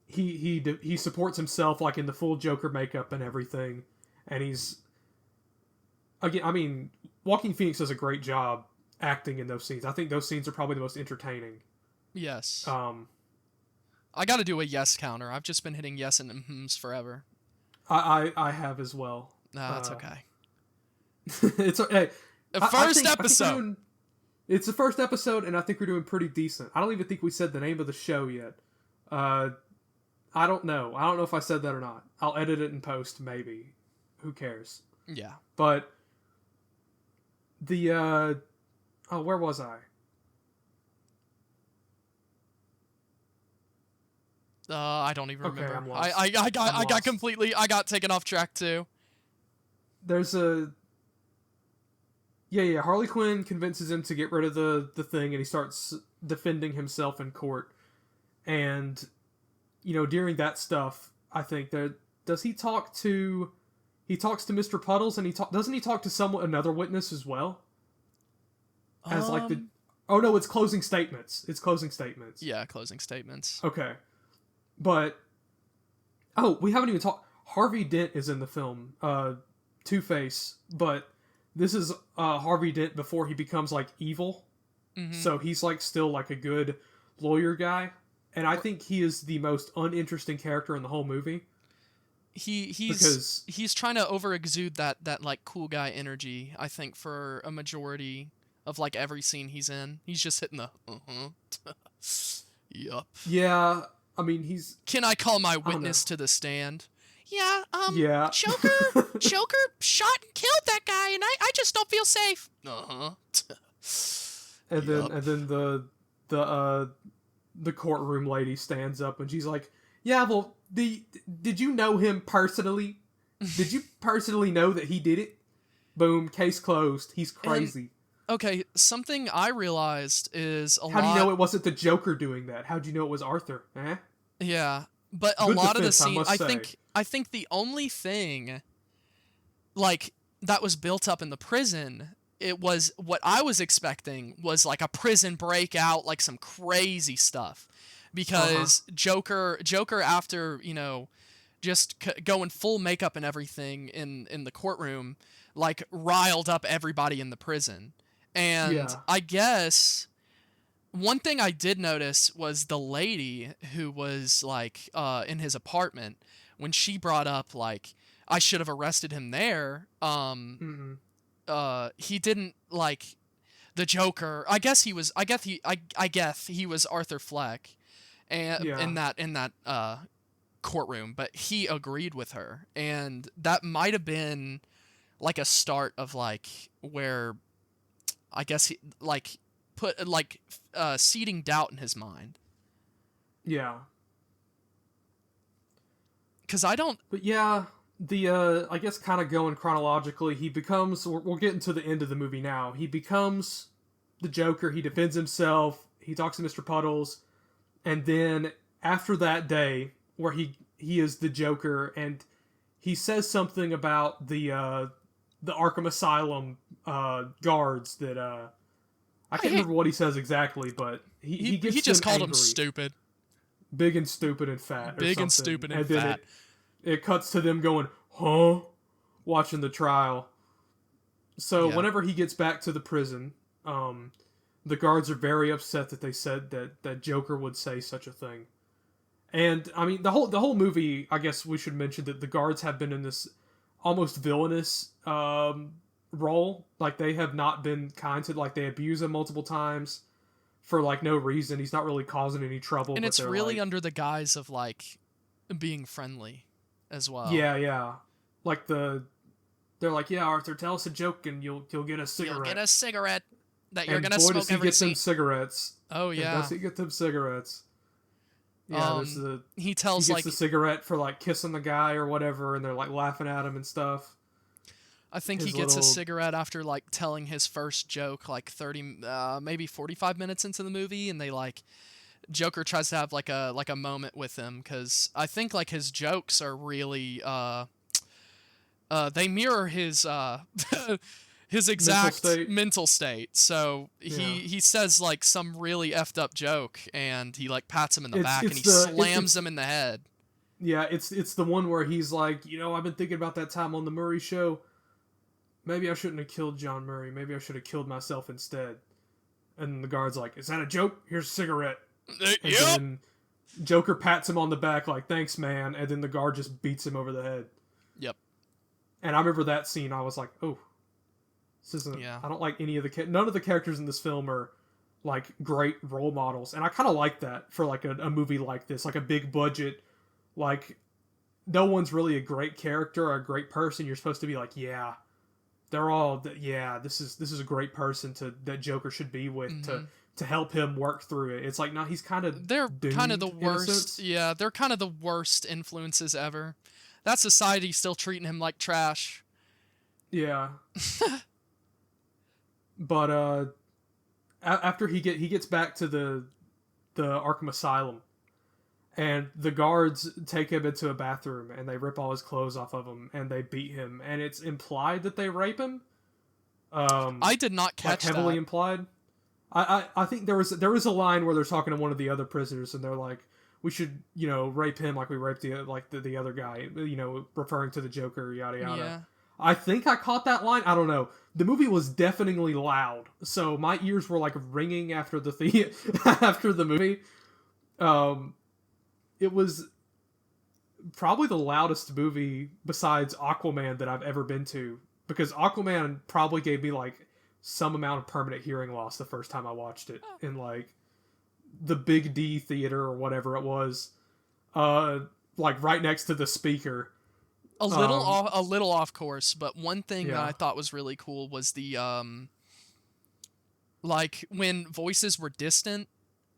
he supports himself like in the full Joker makeup and everything, and he's again, I mean, Joaquin Phoenix does a great job acting in those scenes. I think those scenes are probably the most entertaining. Yes. I got to do a yes counter. I've just been hitting yes and mhms forever. I have as well. That's okay. It's okay. First episode. It's the first episode, and I think we're doing pretty decent. I don't even think we said the name of the show yet. I don't know. I don't know if I said that or not. I'll edit it in post, maybe. Who cares? Yeah. But the where was I? I don't even remember. I'm lost. I got taken off track too. There's a Harley Quinn convinces him to get rid of the thing, and he starts defending himself in court. And during that stuff, I think he talks to Mr. Puddles, and doesn't he talk to another witness as well? as like the. Um, Oh no, it's closing statements. It's closing statements. yeah, closing statements. Okay, but we haven't even talked. Harvey Dent is in the film, Two-Face, but this is Harvey Dent before he becomes like evil. Mm-hmm. So he's like still like a good lawyer guy, and I think he is the most uninteresting character in the whole movie. He's trying to over exude that like cool guy energy, I think, for a majority of like every scene he's in. He's just hitting the yup. Yeah, I mean he's Can I call my I don't know. witness to the stand? Yeah, Yeah, Joker shot and killed that guy, and I just don't feel safe. and then Yup. the courtroom lady stands up and she's like, "Yeah, well, did you know him personally? Did you personally know that he did it? Boom, case closed. He's crazy." Okay, something I realized is How do you know it wasn't the Joker doing that? How do you know it was Arthur? Eh? Yeah, but a Good lot of the defense, I scene, must say. I think the only thing like that was built up in the prison, it was what I was expecting was like a prison breakout, like some crazy stuff, because Joker after just going full makeup and everything in the courtroom, like riled up everybody in the prison, and Yeah. I guess one thing I did notice was the lady who was like in his apartment when she brought up like I should have arrested him there. Mm-hmm. He didn't like the Joker. I guess he was. I guess he was Arthur Fleck, and Yeah. in that courtroom. But he agreed with her, and that might have been like a start of like where I guess he like put like seeding doubt in his mind. Yeah. Because I don't. But yeah, the I guess kind of going chronologically, he becomes. We're getting to the end of the movie now. He becomes the Joker. He defends himself. He talks to Mr. Puddles, and then after that day where he is the Joker, and he says something about the Arkham Asylum guards that I can't remember what he says exactly, but he gets He just them called him angry. stupid. Big and stupid and fat. Big or and something. stupid and then fat. It cuts to them going, huh? Watching the trial. So Yeah. whenever he gets back to the prison, the guards are very upset that they said that Joker would say such a thing. And I mean the whole movie, I guess we should mention that the guards have been in this almost villainous role. Like they have not been kind to, like they abuse him multiple times for like no reason. He's not really causing any trouble. And but it's they're really like, under the guise of like being friendly as well. yeah. Like they're like, yeah, Arthur, tell us a joke and you'll get a cigarette. You'll get a cigarette that you're and gonna boy, smoke does he every get them scene. cigarettes. Oh And yeah. does he get them cigarettes? Yeah, there's He he tells gets like the cigarette for like kissing the guy or whatever, and they're like laughing at him and stuff. I think he his gets a little- cigarette after like telling his first joke like 30 maybe 45 minutes into the movie, and they like Joker tries to have like a moment with him cuz I think like his jokes are really they mirror his his exact mental state. So he says like some really effed up joke, and he like pats him in the back and he slams him in the head. Yeah, it's the one where he's like, I've been thinking about that time on the Murray Show. Maybe I shouldn't have killed John Murray. Maybe I should have killed myself instead. And the guard's like, is that a joke? Here's a cigarette. And Yep. then Joker pats him on the back like, thanks, man. And then the guard just beats him over the head. Yep. And I remember that scene. I was like, oh, this isn't. Yeah. I don't like any of the none of the characters in this film are like great role models, and I kind of like that for like a movie like this, like a big budget. Like, no one's really a great character or a great person. You're supposed to be like, yeah, they're all, yeah, this is a great person that Joker should be with to help him work through it. It's like, no, he's kind of They're kind of the worst. Yeah, they're kind of the worst influences ever. That society's still treating him like trash. Yeah. But after he gets back to the Arkham Asylum, and the guards take him into a bathroom and they rip all his clothes off of him and they beat him, and it's implied that they rape him. I did not catch like heavily that. implied. I think there was a line where they're talking to one of the other prisoners, and they're like, we should, rape him like we raped the other guy, referring to the Joker, yada yada. Yeah. I think I caught that line. I don't know. The movie was deafeningly loud, so my ears were like ringing after after the movie. It was probably the loudest movie besides Aquaman that I've ever been to, because Aquaman probably gave me like some amount of permanent hearing loss the first time I watched it in like the Big D theater or whatever it was, like right next to the speaker. A little off course, but one thing that Yeah. I thought was really cool was the like when voices were distant,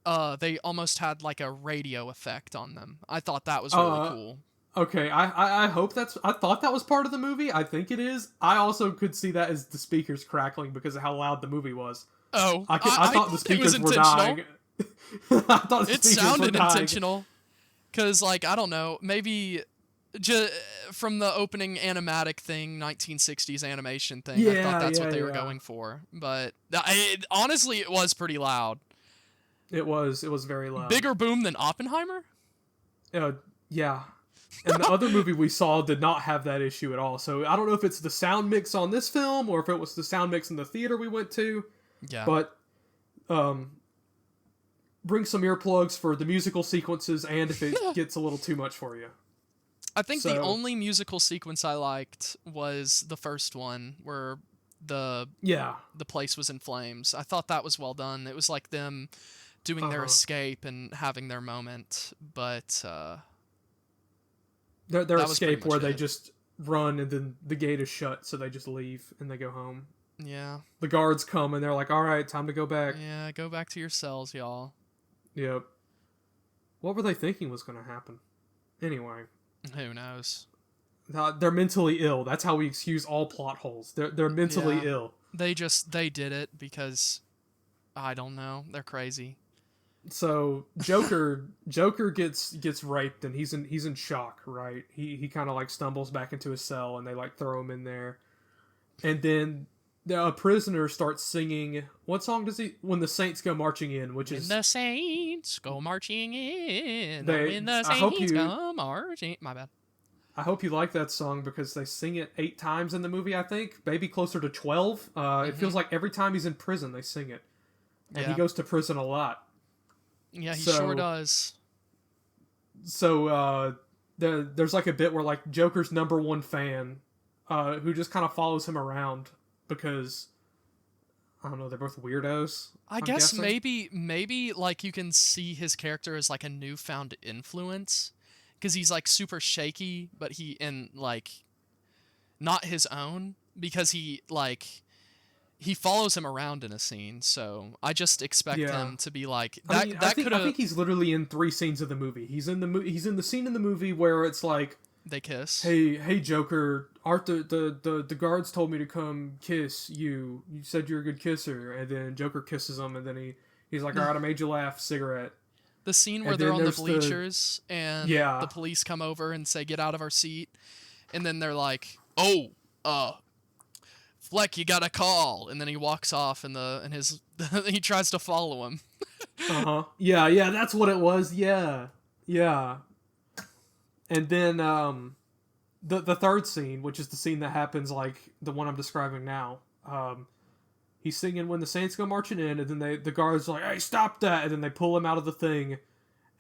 they almost had like a radio effect on them. I thought that was really cool. Okay, I hope I thought that was part of the movie. I think it is. I also could see that as the speakers crackling because of how loud the movie was. Oh, I thought the speakers were dying. I thought the It speakers were sounded dying. intentional. Cause like I don't know, maybe from the opening animatic thing, 1960s animation thing, I thought that's what they were going for. But honestly, it was pretty loud. It was very loud. Bigger boom than Oppenheimer? Yeah. And the other movie we saw did not have that issue at all. So I don't know if it's the sound mix on this film or if it was the sound mix in the theater we went to. Yeah. But bring some earplugs for the musical sequences and if it gets a little too much for you. I think the only musical sequence I liked was the first one where the place was in flames. I thought that was well done. It was like them doing their escape and having their moment, but their escape where they just run and then the gate is shut, so they just leave and they go home. Yeah. The guards come and they're like, "All right, time to go back." Yeah, go back to your cells, y'all. Yep. What were they thinking was going to happen? Anyway. Who knows? They're mentally ill. That's how we excuse all plot holes. They're mentally ill. They did it because I don't know. They're crazy. So Joker gets raped and he's in shock, right? He kind of like stumbles back into his cell and they like throw him in there, and then a prisoner starts singing. What song does he? When the Saints Go Marching In, which is when the Saints go marching in. When the Saints go marching. My bad. I hope you like that song because they sing it 8 times in the movie. I think maybe closer to 12. It feels like every time he's in prison they sing it, and he goes to prison a lot. Yeah, he sure does. So there's like a bit where like Joker's #1 fan, who just kind of follows him around because I don't know, they're both weirdos. I guess maybe like you can see his character as like a newfound influence because he's like super shaky, but like not his own because he follows him around in a scene, so I just expect him to be like that. I think he's literally in 3 scenes of the movie. He's in the scene in the movie where it's like they kiss. Hey Joker, Arthur, the guards told me to come kiss you. You said you're a good kisser, and then Joker kisses him, and then he's like, all right, I made you laugh. Cigarette. The scene where they're on the bleachers and the police come over and say, "Get out of our seat," and then they're like, "Oh, Fleck, you got a call," and then he walks off and he tries to follow him. Yeah, that's what it was. Yeah. And then the third scene, which is the scene that happens like the one I'm describing now, he's singing "When the Saints Go Marching In," and then the guards are like, "Hey, stop that!" And then they pull him out of the thing,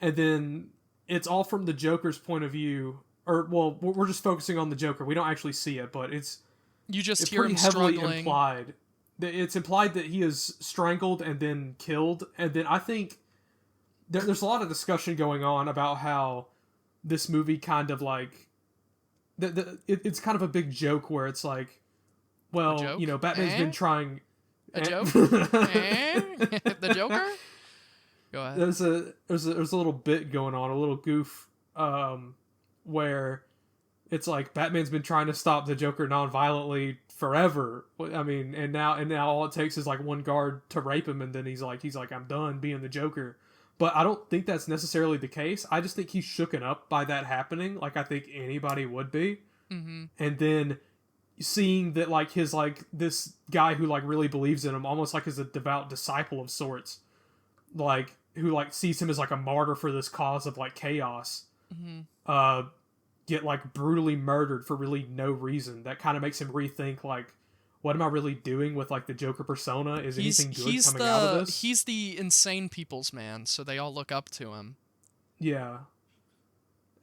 and then it's all from the Joker's point of view. Or well, we're just focusing on the Joker. We don't actually see it, but it's hear him struggling. Implied. It's implied that he is strangled and then killed, and then I think there's a lot of discussion going on about how this movie kind of like it's kind of a big joke where it's like, well, Batman's been trying a joke. The Joker. Go ahead. There's a little bit going on, a little goof, where it's like Batman's been trying to stop the Joker non-violently forever. I mean, and now all it takes is like one guard to rape him, and then he's like, I'm done being the Joker. But I don't think that's necessarily the case. I just think he's shooken up by that happening, like I think anybody would be. Mm-hmm. And then seeing that like his like this guy who like really believes in him, almost like as a devout disciple of sorts, like who like sees him as like a martyr for this cause of like chaos, Mm-hmm. uh get like brutally murdered for really no reason. That kind of makes him rethink like, what am I really doing with like the Joker persona? Is anything good coming out of this? He's the insane people's man, so they all look up to him. Yeah.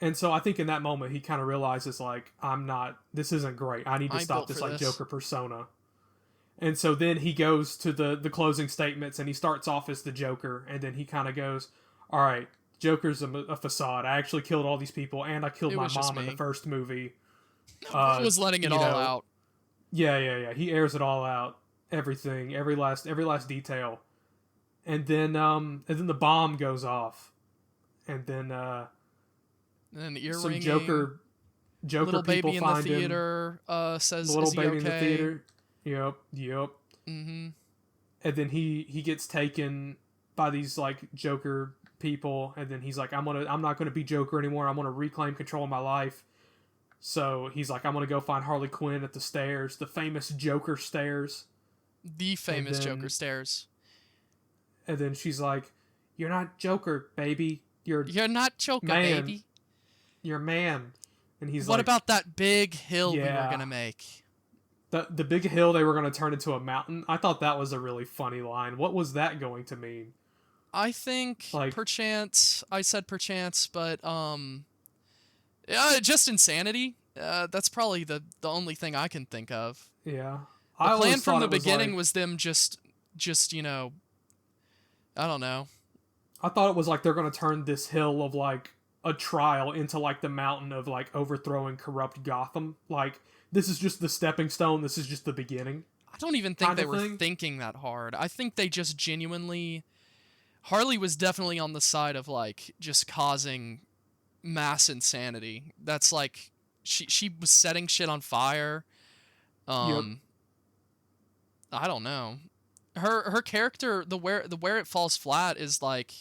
And so I think in that moment he kind of realizes like, I'm not, this isn't great. I need to I stop built this for like this. Joker persona. And so then he goes to the closing statements and he starts off as the Joker, and then he kind of goes, all right, Joker's a facade. I actually killed all these people, and I killed It my was just mom in the me. first movie. I was letting it all out. Yeah. He airs it all out, everything, every last detail, and then the bomb goes off, and then And some ear-ringing. Joker Little people baby in the find him. theater says, The little "Is he baby okay?" in the theater. Yep. Mm-hmm. And then he gets taken by these like Joker people, and then he's like, I'm not gonna be Joker anymore. I'm gonna reclaim control of my life. So he's like, I'm gonna go find Harley Quinn at the stairs, the famous Joker stairs. The famous then- Joker stairs. And then she's like, "You're not Joker, baby. You're not Joker, man. baby. You're man." And he's What like, about that big hill we were Yeah. gonna make? the big hill they were gonna turn into a mountain. I thought that was a really funny line. What was that going to mean? I think Like- perchance. I said perchance, but yeah, just insanity. That's probably the only thing I can think of. Yeah. The I plan always from thought the it was beginning like- was them just I don't know. I thought it was like they're gonna turn this hill of like a trial into like the mountain of like overthrowing corrupt Gotham. Like, this is just the stepping stone. This is just the beginning. I don't even think Kind they of were thing? thinking that hard. I think they just genuinely. Harley was definitely on the side of like just causing mass insanity. That's like she was setting shit on fire. I don't know. Her character, the where it falls flat is like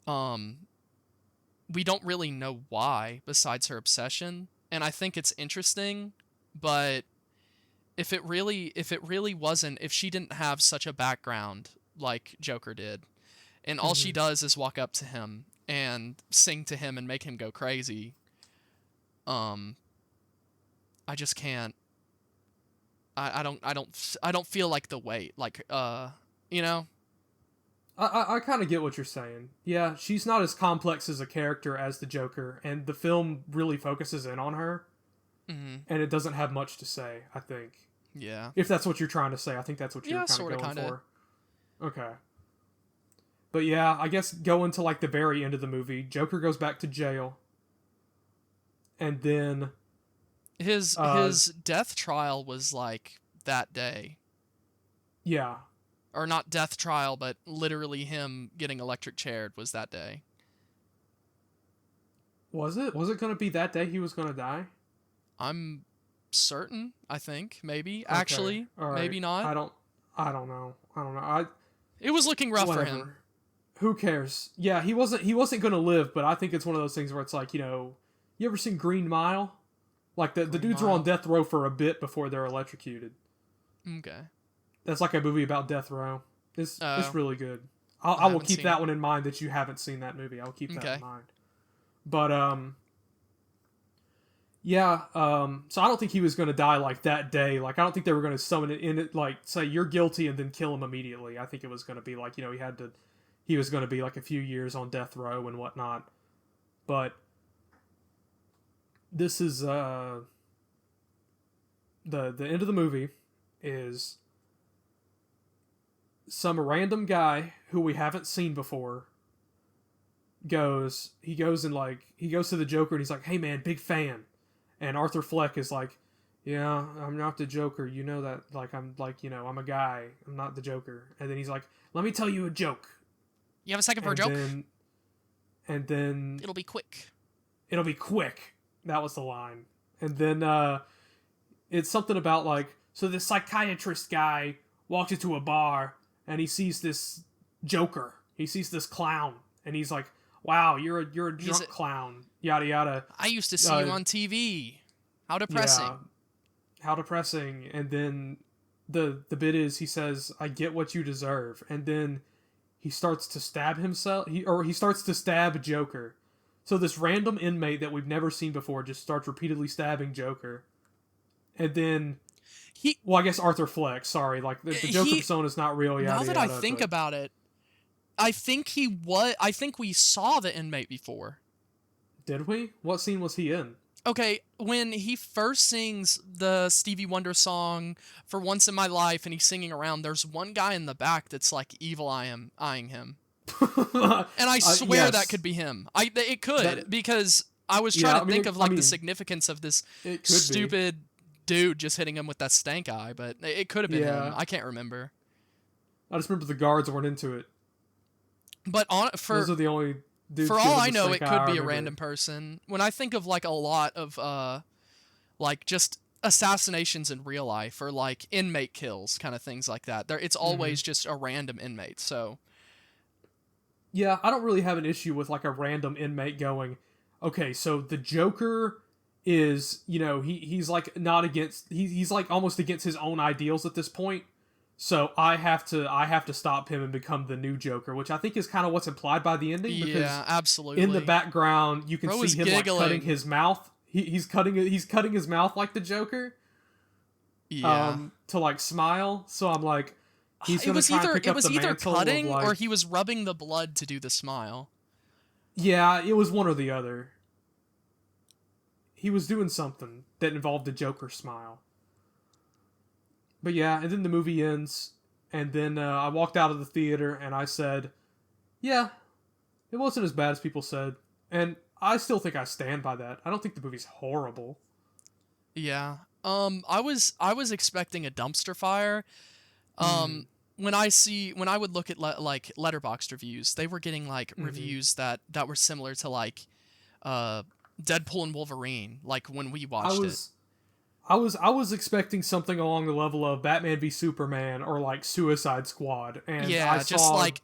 we don't really know why besides her obsession, and I think it's interesting, but if it really wasn't, if she didn't have such a background like Joker did, and all she does is walk up to him and sing to him and make him go crazy, I just can't. I don't feel like the weight, like you know. I kind of get what you're saying. Yeah, she's not as complex as a character as the Joker, and the film really focuses in on her, Mm-hmm. and it doesn't have much to say, I think. Yeah. If that's what you're trying to say, I think that's what you're kind of sorta, going kinda. for. Okay. But yeah, I guess going to like the very end of the movie, Joker goes back to jail, and then His death trial was like that day. yeah, Or not death trial, but literally him getting electric chaired was that day. was it going to be that day he was going to die? I'm certain, I think, maybe. Okay, Actually, all right. maybe not. I don't know. It was looking rough Whatever. for him. Who cares? Yeah, he wasn't going to live, but I think it's one of those things where it's like, you ever seen Green Mile? Like the dudes were on Mile? death row for a bit before they're electrocuted. Okay. That's like a movie about death row. It's really good. I will haven't keep seen that it. one in mind that you haven't seen that movie. I'll keep that Okay. in mind. But yeah, so I don't think he was going to die like that day. Like, I don't think they were going to summon it in it, like say you're guilty and then kill him immediately. I think it was going to be like, he was going to be like a few years on death row and whatnot. But this is the end of the movie is some random guy who we haven't seen before goes to the Joker and he's like, "Hey man, big fan." And Arthur Fleck is like, "Yeah, I'm not the Joker. You know that. Like, I'm like, I'm a guy. I'm not the Joker." And then he's like, "Let me tell you a joke." You have a second for a And joke? then It'll be quick. it'll be quick. That was the line. And then it's something about like, so this psychiatrist guy walks into a bar and he sees this Joker. He sees this clown and he's like, "Wow, you're a drunk clown." Yada yada. I used to see you on TV. How depressing. Yeah. how depressing. And then the bit is he says, I get what you deserve. And then he starts to stab himself. He starts to stab Joker. So this random inmate that we've never seen before just starts repeatedly stabbing Joker. And then I guess Arthur Fleck, sorry. Like, the Joker persona is not real yet. Now that I think about it, I think we saw the inmate before. Did we? What scene was he in? Okay, when he first sings the Stevie Wonder song For Once in My Life and he's singing around, there's one guy in the back that's like evil eyeing him. And I swear that could be him. It could, because I was trying to think of the significance of this stupid dude just hitting him with that stank eye, but it could have been him. I can't remember. I just remember the guards weren't into it. But those are the only dudes. For all I know, it could be a random person. When I think of like a lot of like just assassinations in real life or like inmate kills, kind of things like that, it's always just a random inmate. So yeah, I don't really have an issue with like a random inmate going, okay, so the Joker is, he's like not against, he's like almost against his own ideals at this point. So I have to stop him and become the new Joker, which I think is kind of what's implied by the ending. Because yeah, absolutely. In the background, you can see him giggling. like cutting his mouth. He's cutting his mouth like the Joker. Yeah. To like smile. So I'm like, he's gonna try and pick up the mantle. It was either cutting or he was rubbing the blood to do the smile. Yeah, it was one or the other. He was doing something that involved the Joker smile. But yeah, and then the movie ends, and then I walked out of the theater, and I said, yeah, it wasn't as bad as people said. And I still think I stand by that. I don't think the movie's horrible. Yeah. I was expecting a dumpster fire. When I would look at like Letterboxd reviews, they were getting like reviews that were similar to like Deadpool and Wolverine, like when we watched it. I was expecting something along the level of Batman v Superman or like Suicide Squad, and I saw just like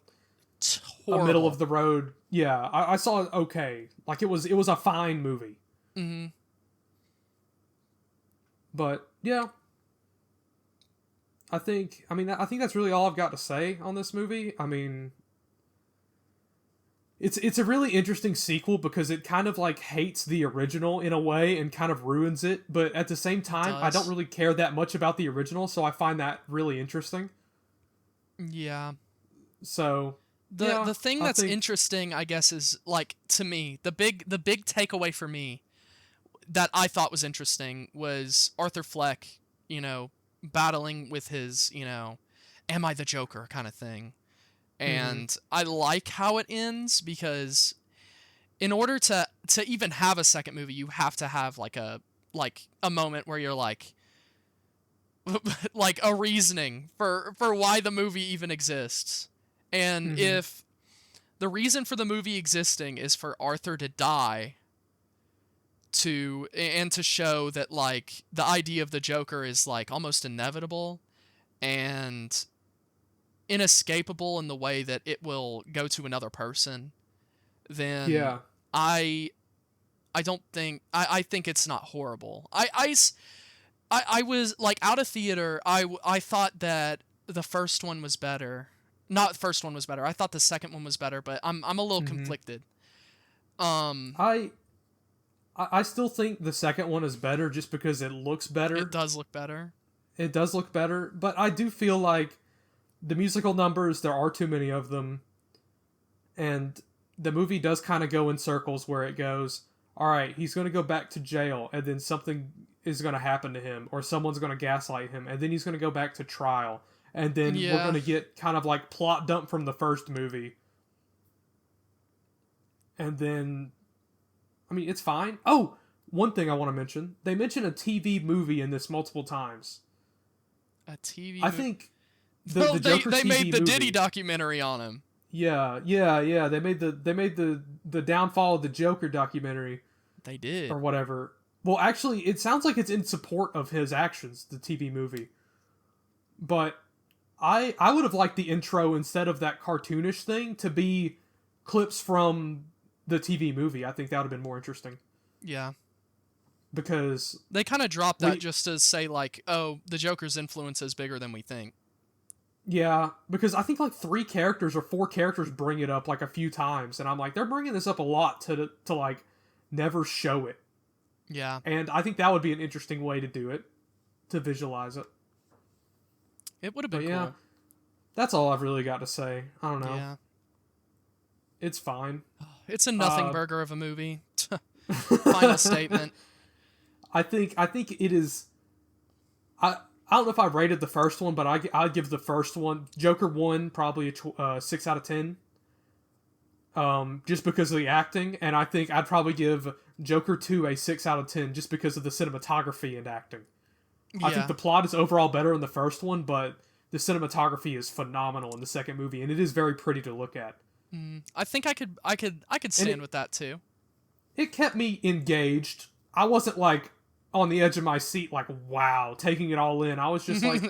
a middle of the road. Yeah, I saw it okay. Like it was a fine movie. Mm-hmm. But yeah, I think that's really all I've got to say on this movie. I mean, it's a really interesting sequel because it kind of like hates the original in a way and kind of ruins it, but at the same time, I don't really care that much about the original, so I find that really interesting. Yeah. So the thing that's interesting, I guess, is like, to me, the big takeaway for me that I thought was interesting was Arthur Fleck, battling with his, am I the Joker kind of thing. And I like how it ends because in order to even have a second movie, you have to have like a moment where you're like a reasoning for why the movie even exists. And if the reason for the movie existing is for Arthur to die to show that like the idea of the Joker is like almost inevitable and inescapable in the way that it will go to another person, then I think it's not horrible. I was like out of theater. I thought that the first one was better. Not the first one was better. I thought the second one was better, but I'm a little conflicted. I still think the second one is better just because it looks better. It does look better. But I do feel like the musical numbers, there are too many of them. And the movie does kind of go in circles where it goes, all right, he's going to go back to jail, and then something is going to happen to him, or someone's going to gaslight him, and then he's going to go back to trial. And then we're going to get kind of like plot dump from the first movie. And then, I mean, it's fine. Oh, one thing I want to mention. They mention a TV movie in this multiple times. A TV I think the Joker they TV made the movie. Diddy documentary on him. Yeah. They made the downfall of the Joker documentary. They did. Or whatever. Well, actually, it sounds like it's in support of his actions, the TV movie. But I would have liked the intro, instead of that cartoonish thing, to be clips from the TV movie. I think that would have been more interesting. Yeah. because They kind of dropped that we just to say like, oh, the Joker's influence is bigger than we think. yeah, because I think like 3 characters or 4 characters bring it up like a few times, and I'm like, they're bringing this up a lot to like never show it, Yeah, and I think that would be an interesting way to do it, to visualize it. it would have But been yeah, cool. that's all I've really got to say. I don't know. Yeah, It's fine. it's a nothing Uh, burger of a movie. Final statement. I think it is. I don't know if I rated the first one, but I'd give the first one Joker 1 probably a 6 out of 10. Just because of the acting, and I think I'd probably give Joker 2 a 6 out of 10 just because of the cinematography and acting. I think Yeah. the plot is overall better in the first one, but the cinematography is phenomenal in the second movie, and it is very pretty to look at. I think I could And stand with that too. it kept me engaged. I wasn't like on the edge of my seat, like wow, taking it all in. I was just like,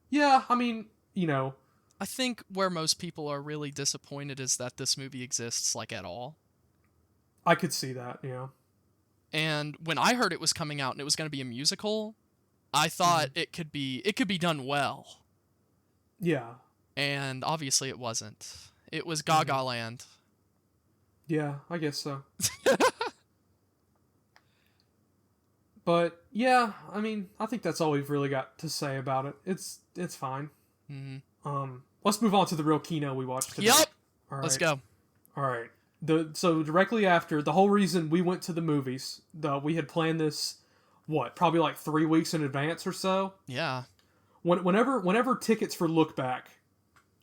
yeah, I mean, I think where most people are really disappointed is that this movie exists like at all. I could see that. Yeah, And when I heard it was coming out and it was going to be a musical, I thought it could be done well. yeah, And obviously it wasn't. It was mm-hmm. Gaga Land. Yeah. I guess so. But yeah, I mean, I think that's all we've really got to say about it. It's fine. Mhm. Let's move on to the real Kino we watched today. Yep. All Let's right. go. All right. So directly after the whole reason we went to the movies, we had planned this, probably like 3 weeks in advance or so. Yeah. Whenever tickets for Look Back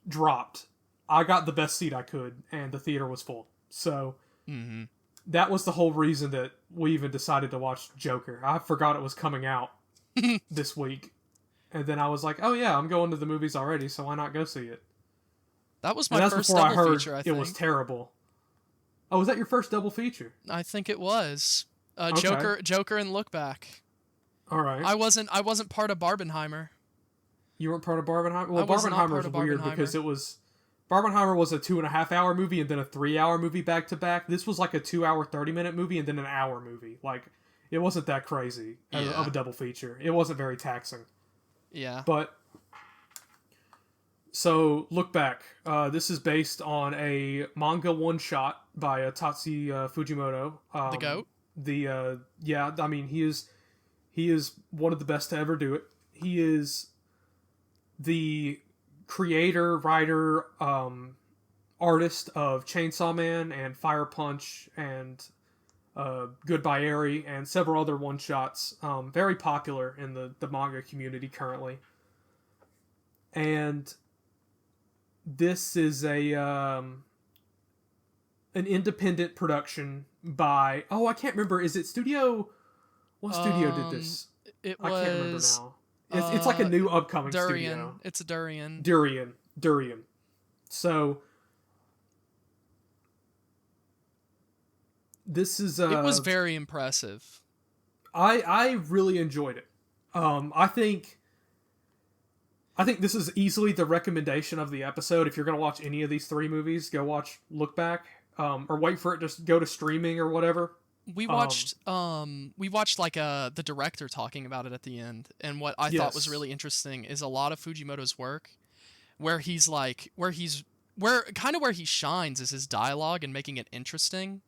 dropped, I got the best seat I could, and the theater was full. So Mhm. that was the whole reason that we even decided to watch Joker. I forgot it was coming out this week, and then I was like, oh yeah, I'm going to the movies already, so why not go see it? That was And my that's first before I double heard feature, I it was think. terrible. Oh, was that your first double feature? I think it was. Okay. Joker and Look Back. All right. I wasn't part of Barbenheimer. You weren't part of Barbenheimer? I Well, was not Barbenheimer part was of weird because Barbenheimer. it was... Barbenheimer was a 2.5 hour movie and then a 3 hour movie back to back. This was like a 2 hour, 30-minute movie and then an hour movie. Like, it wasn't that crazy of Yeah. a double feature. It wasn't very taxing. Yeah. But, so, Look Back. This is based on a manga one-shot by Tatsuya Fujimoto. The goat? Yeah, I mean, he is one of the best to ever do it. He is the creator, writer, artist of Chainsaw Man and Fire Punch and Goodbye Eri and several other one-shots. Very popular in the manga community currently. And this is an independent production by... Oh, I can't remember. Is it Studio... What studio did this? It I can't remember was now. It's like a new upcoming Durian. studio. It's a Durian. Durian. So this is It was very impressive. I really enjoyed it. I think this is easily the recommendation of the episode. If you're gonna watch any of these 3 movies, go watch Look Back. Or wait for it to go to streaming or whatever. We watched like the director talking about it at the end, and what I thought was Yes. really interesting is a lot of Fujimoto's work where where he shines is his dialogue and making it interesting.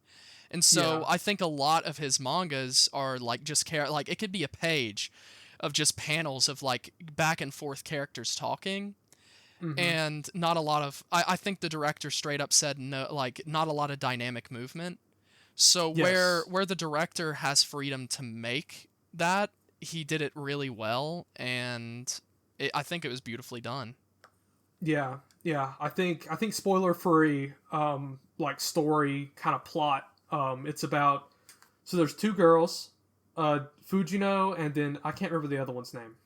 And so Yeah. I think a lot of his mangas are like like it could be a page of just panels of like back and forth characters talking, Mm-hmm. and not a lot of I think the director straight up said no, like not a lot of dynamic movement. So Yes. where the director has freedom to make that, he did it really well, and I think it was beautifully done. Yeah. Yeah. I think spoiler free, like story kind of plot. It's about... So there's 2 girls, Fujino, and then I can't remember the other one's name.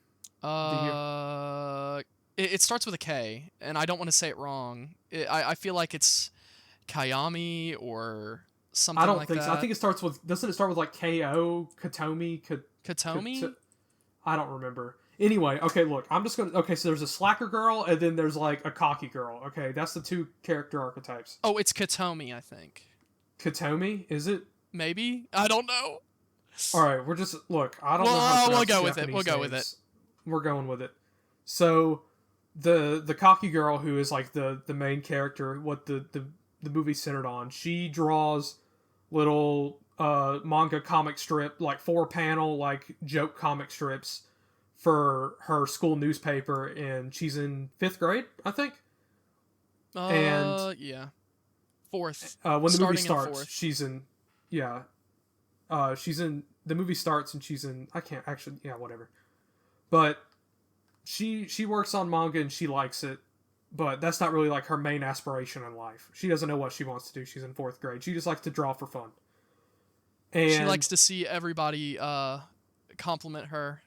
It starts with a K, and I don't want to say it wrong. I feel like it's Kayami or something I don't like think that. so. I think it starts with... Doesn't it start with like K-O? Katomi? Katomi? I don't remember. Anyway, okay, look. I'm just going to... Okay, so there's a slacker girl, and then there's like a cocky girl. Okay, that's the 2 character archetypes. Oh, it's Katomi, I think. Katomi? Is it? Maybe? I don't know. All right, we're just look. I don't know how to Well, we'll pronounce go with it. We'll Japanese go with it. names. We're going with it. So the cocky girl who is like the main character, what the movie's centered on, she draws little manga comic strip, like 4 panel like joke comic strips for her school newspaper, and she's in 5th grade, I think. And Yeah. Fourth. when the movie Starting in starts, fourth. she's in, yeah, she's in, the movie starts and she's in, I can't actually, yeah, whatever. But she works on manga and she likes it, but that's not really like her main aspiration in life. She doesn't know what she wants to do. She's in 4th grade. She just likes to draw for fun. She likes And to see everybody compliment her.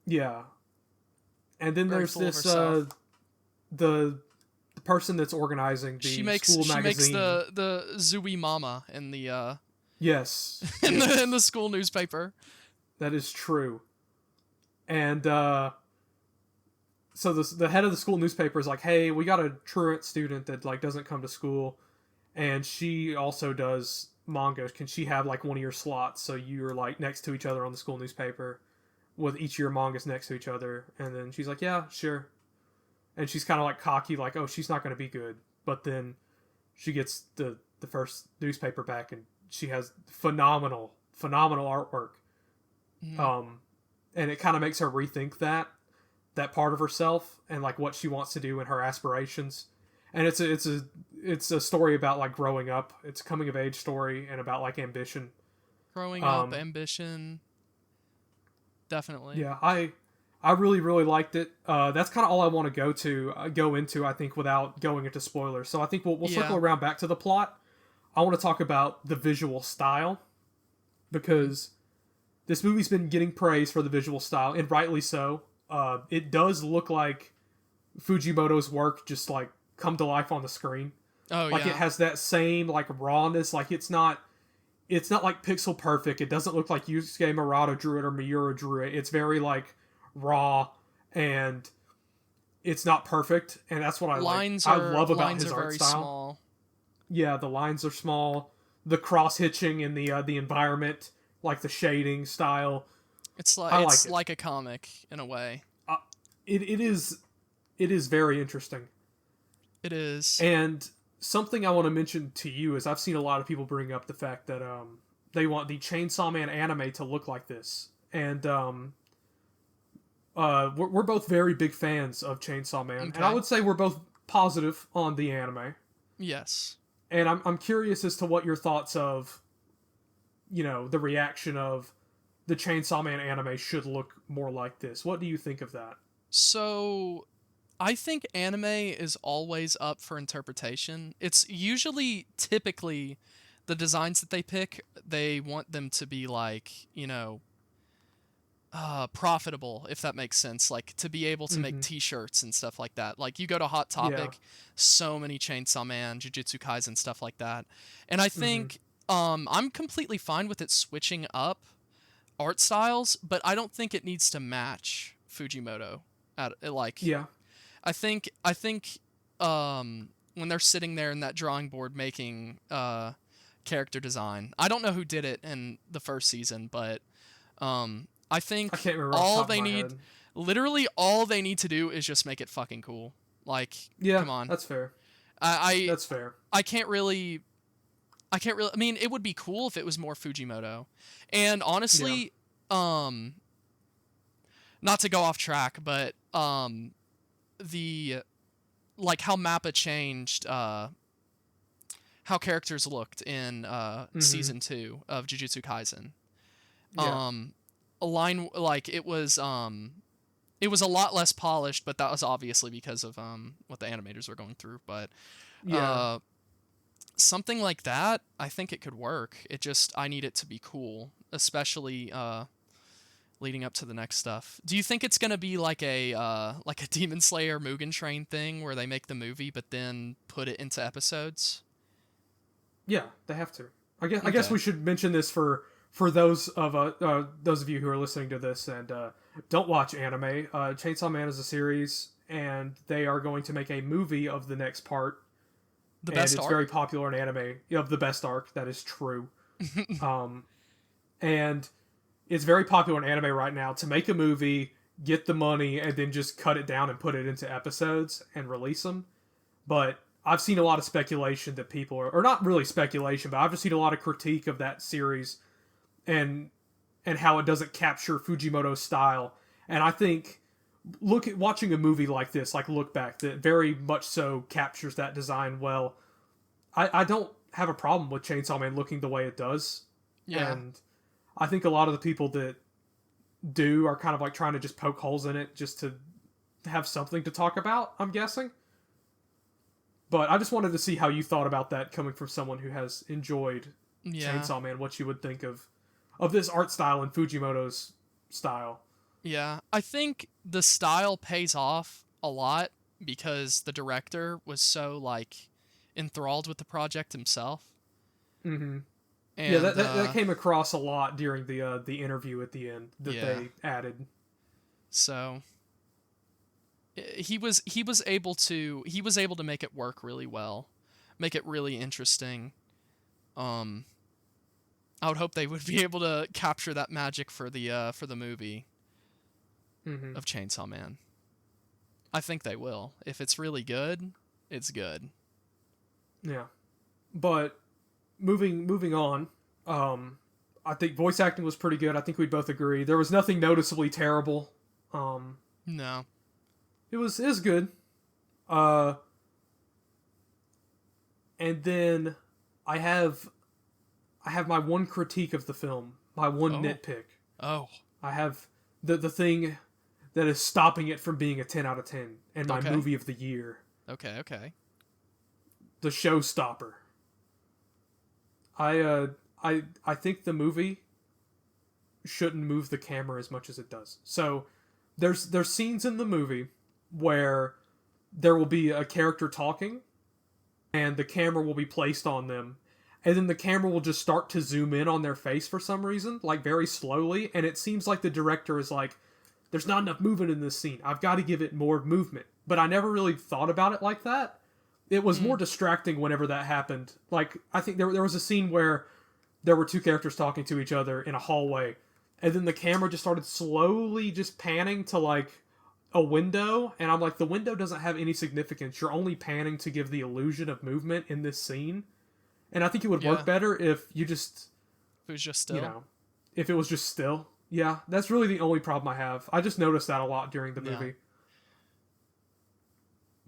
yeah, and then Very there's full of this herself. the person that's organizing She the makes school she makes magazine. the Zooey Mama in the Yes, in yes, the school newspaper. that is true. And so the head of the school newspaper is like, "Hey, we got a truant student that like doesn't come to school, and she also does manga. Can she have like one of your slots so you're like next to each other on the school newspaper, with each of your mangas next to each other?" And then she's like, "Yeah, sure." And she's kind of like cocky, like, "Oh, she's not going to be good." But then she gets the first newspaper back, and she has phenomenal artwork. Mhm. And it kind of makes her rethink that part of herself and like what she wants to do and her aspirations. And it's a story about like growing up. It's a coming of age story and about like ambition. Growing up, Um, ambition, definitely. yeah, I really liked it. That's kind of all I want to go into. I think without going into spoilers. So I think we'll circle Yeah. around back to the plot. I want to talk about the visual style because this movie's been getting praise for the visual style, and rightly so. It does look like Fujimoto's work just like come to life on the screen. Oh Like it yeah. has that same like rawness. Like it's not like pixel perfect. It doesn't look like Yusuke Murata drew it or Miura drew it. It's very like raw, and it's not perfect, and that's what I love about Lines his are art very style. small. Yeah, the lines are small. The cross hitching in the environment, like the shading style, I like It's it. like a comic in a way. Uh, it is very interesting. It is. And something I want to mention to you is I've seen a lot of people bring up the fact that they want the Chainsaw Man anime to look like this, and we're both very big fans of Chainsaw Man, and I Okay. would say we're both positive on the anime. Yes. And I'm curious as to what your thoughts of, the reaction of the Chainsaw Man anime should look more like this. What do you think of that? So I think anime is always up for interpretation. It's usually typically the designs that they pick, they want them to be like, profitable, if that makes sense. Like to be able to make Mm-hmm. T-shirts and stuff like that. Like you go to Hot Yeah. Topic, so many Chainsaw Man, Jujutsu Kaisen stuff like that. And I Mm-hmm. think I'm completely fine with it switching up art styles, but I don't think it needs to match Fujimoto. Like Yeah. I think when they're sitting there in that drawing board making character design, I don't know who did it in the first season, but I I think can't remember off the all top of they my need, head. literally all they need to do is just make it fucking cool. Like, Yeah, come on. that's fair. I That's fair. I can't really I mean, it would be cool if it was more Fujimoto. And Yeah. honestly, not to go off track, but the like how Mappa changed how characters looked in Mm-hmm. season 2 of Jujutsu Kaisen. Yeah. A line like it was a lot less polished, but that was obviously because of what the animators were going through. But Yeah. uh, something like that, I think it could work. It just I need it to be cool, especially leading up to the next stuff. Do you think it's gonna be like a Demon Slayer Mugen Train thing where they make the movie but then put it into episodes? Yeah. They have to. I guess Okay. we should mention this for those of you who are listening to this and don't watch anime. Chainsaw Man is a series, and they are going to make a movie of the next part, The and best it's very arc? popular in anime. Of the best arc, that is true. Um, And it's very popular in anime right now to make a movie, get the money, and then just cut it down and put it into episodes and release them. But I've seen a lot of speculation that people are, or not really speculation, but I've just seen a lot of critique of that series and how it doesn't capture Fujimoto's style. And I think watching a movie like this, like Look Back, that very much so captures that design well. I don't have a problem with Chainsaw Man looking the way it does. Yeah. And I think a lot of the people that do are kind of like trying to just poke holes in it just to have something to talk about, I'm guessing. But I just wanted to see how you thought about that coming from someone who has enjoyed Chainsaw Man, what you would think of this art style and Fujimoto's style. Yeah. I think the style pays off a lot because the director was so, like, enthralled with the project himself. Mm-hmm. And, Yeah, that came across a lot during the interview at the end that they added. So he was able to make it work really well, make it really interesting. I would hope they would be able to capture that magic for the movie of Chainsaw Man. I think they will. If it's really good, it's good. Yeah, but moving on. I think voice acting was pretty good. I think we'd both agree. There was nothing noticeably terrible. No. It was good. And then I have my one critique of the film, my one nitpick. Oh. I have the thing that is stopping it from being a 10 out of 10 and my movie of the year. Okay. The showstopper. I think the movie shouldn't move the camera as much as it does. So there's scenes in the movie where there will be a character talking and the camera will be placed on them, and then the camera will just start to zoom in on their face for some reason, like very slowly, and it seems like the director is like, there's not enough movement in this scene. I've got to give it more movement. But I never really thought about it like that. It was more distracting whenever that happened. Like, I think there was a scene where there were two characters talking to each other in a hallway, and then the camera just started slowly just panning to, like, a window, and I'm like, the window doesn't have any significance. You're only panning to give the illusion of movement in this scene. And I think it would work better if you just... If it was just still. You know, if it was just still. Yeah, that's really the only problem I have. I just noticed that a lot during the movie.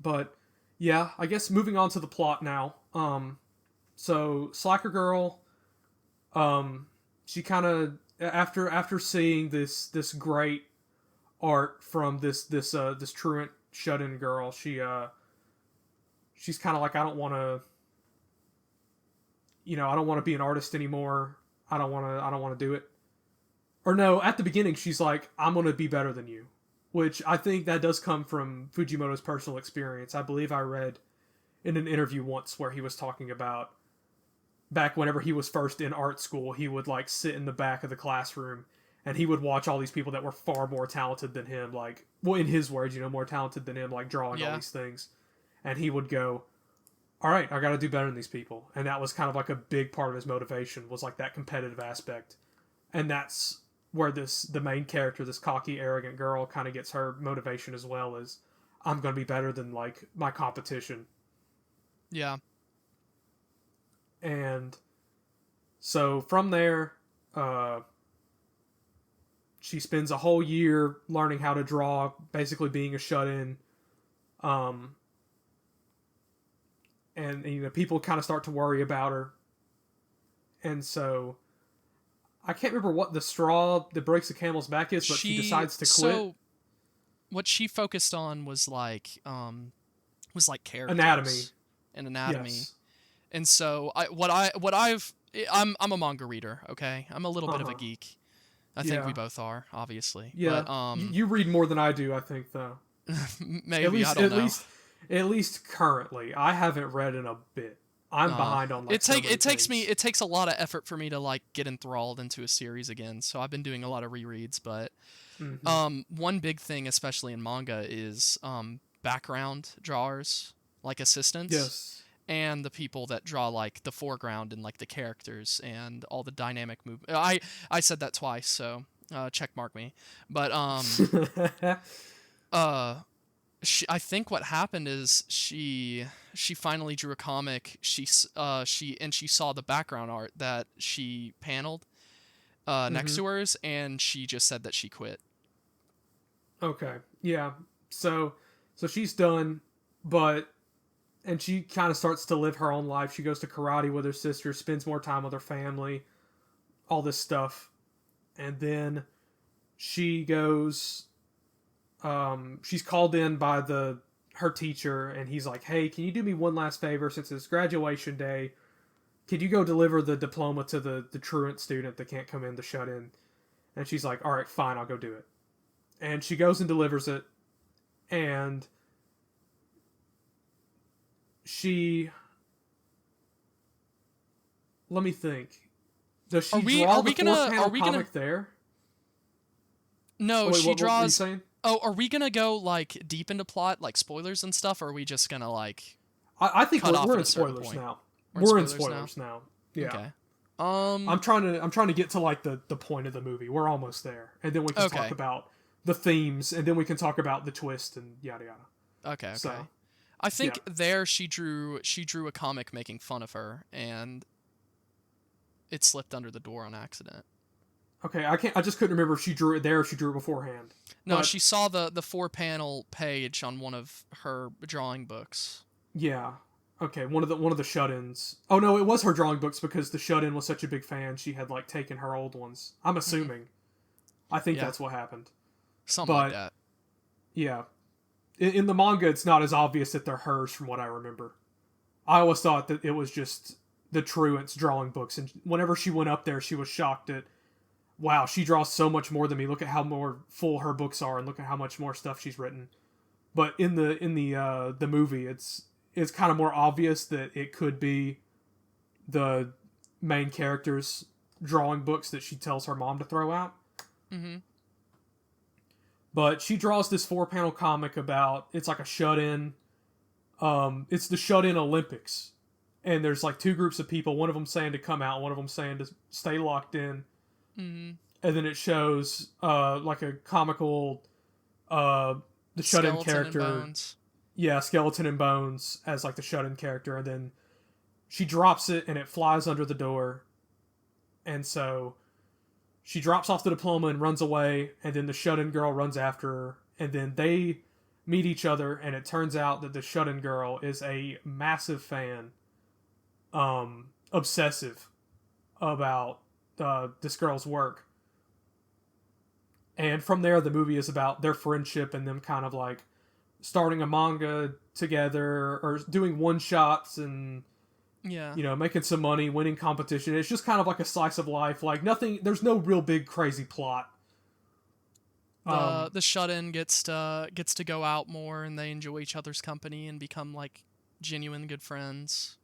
But... yeah, I guess moving on to the plot now. So Slacker Girl, she kind of after seeing this great art from this truant shut-in girl, she's kind of like, I don't want to be an artist anymore. I don't want to do it. Or no, at the beginning she's like, I'm going to be better than you. Which I think that does come from Fujimoto's personal experience. I believe I read in an interview once where he was talking about back whenever he was first in art school, he would like sit in the back of the classroom and he would watch all these people that were far more talented than him, like, well, in his words, more talented than him, like drawing all these things. And he would go, all right, I got to do better than these people. And that was kind of like a big part of his motivation, was like that competitive aspect. And that's where the main character, this cocky, arrogant girl, kind of gets her motivation as well, as I'm going to be better than, like, my competition. Yeah. And so from there, she spends a whole year learning how to draw, basically being a shut-in. And people kind of start to worry about her. And so... I can't remember what the straw that breaks the camel's back is, but she decides to quit. So, what she focused on was like characters. Anatomy. Yes. And so I'm a manga reader, okay? I'm a little bit of a geek. I think we both are, obviously. Yeah. But, you read more than I do, I think, though. Maybe, I don't know. At least currently. I haven't read in a bit. I'm behind on, like, it takes a lot of effort for me to, like, get enthralled into a series again. So I've been doing a lot of rereads, but one big thing, especially in manga, is background drawers, like assistants. Yes. and the people that draw like the foreground and like the characters and all the dynamic move. I said that twice, so check mark me. But uh I think what happened is she finally drew a comic. She saw the background art that she paneled next Hmm. to hers, and she just said that she quit. Okay. Yeah. So she's done, but and she kind of starts to live her own life. She goes to karate with her sister, spends more time with her family, all this stuff. And then she goes she's called in by her teacher, and he's like, "Hey, can you do me one last favor since it's graduation day? Could you go deliver the diploma to the truant student that can't come in, the shut in?" And she's like, "All right, fine, I'll go do it." And she goes and delivers it, and she, let me think. Does Are she we draw are the we gonna four are panel we gonna comic there? No, Oh wait, she what were you draws. saying? Oh, are we gonna go like deep into plot, like spoilers and stuff, or are we just gonna like I think cut off we're at in a certain spoilers point? now. We're in We're in spoilers now. spoilers now. Yeah. Okay. I'm trying to get to like the point of the movie. We're almost there, and then we can talk Okay. about the themes, and then we can talk about the twist and yada yada. Okay. Okay. So I yeah, think there she drew a comic making fun of her, and it slipped under the door on accident. okay. I just couldn't remember if she drew it there or if she drew it beforehand. No, But she saw the 4 panel page on one of her drawing books. yeah, okay. One of the shut-ins. Oh no, it was her drawing books because the shut-in was such a big fan. She had like taken her old ones. I'm Hmm. assuming. I think Yeah, that's what happened. something like But that. yeah, in the manga, it's not as obvious that they're hers from what I remember. I always thought that it was just the truant's drawing books, and whenever she went up there, she was shocked at, wow, she draws so much more than me. Look at how more full her books are, and look at how much more stuff she's written. But in the movie, it's kind of more obvious that it could be the main character's drawing books that she tells her mom to throw out. Hmm. But she draws this 4 panel comic about, it's like a shut in. It's the shut in Olympics, and there's like two groups of people. One of them saying to come out, one of them saying to stay locked in. Hmm. And then it shows like a comical the shut in Skeleton and character, bones. yeah, Skeleton and Bones as like the shut in character, and then she drops it and it flies under the door, and so she drops off the diploma and runs away, and then the shut in girl runs after her, and then they meet each other, and it turns out that the shut in girl is a massive fan, obsessive about this girl's work. And from there, the movie is about their friendship and them kind of like starting a manga together or doing one shots and, Yeah. making some money, winning competition. It's just kind of like a slice of life. Like nothing, there's no real big crazy plot. The shut-in gets to go out more, and they enjoy each other's company and become like genuine good friends.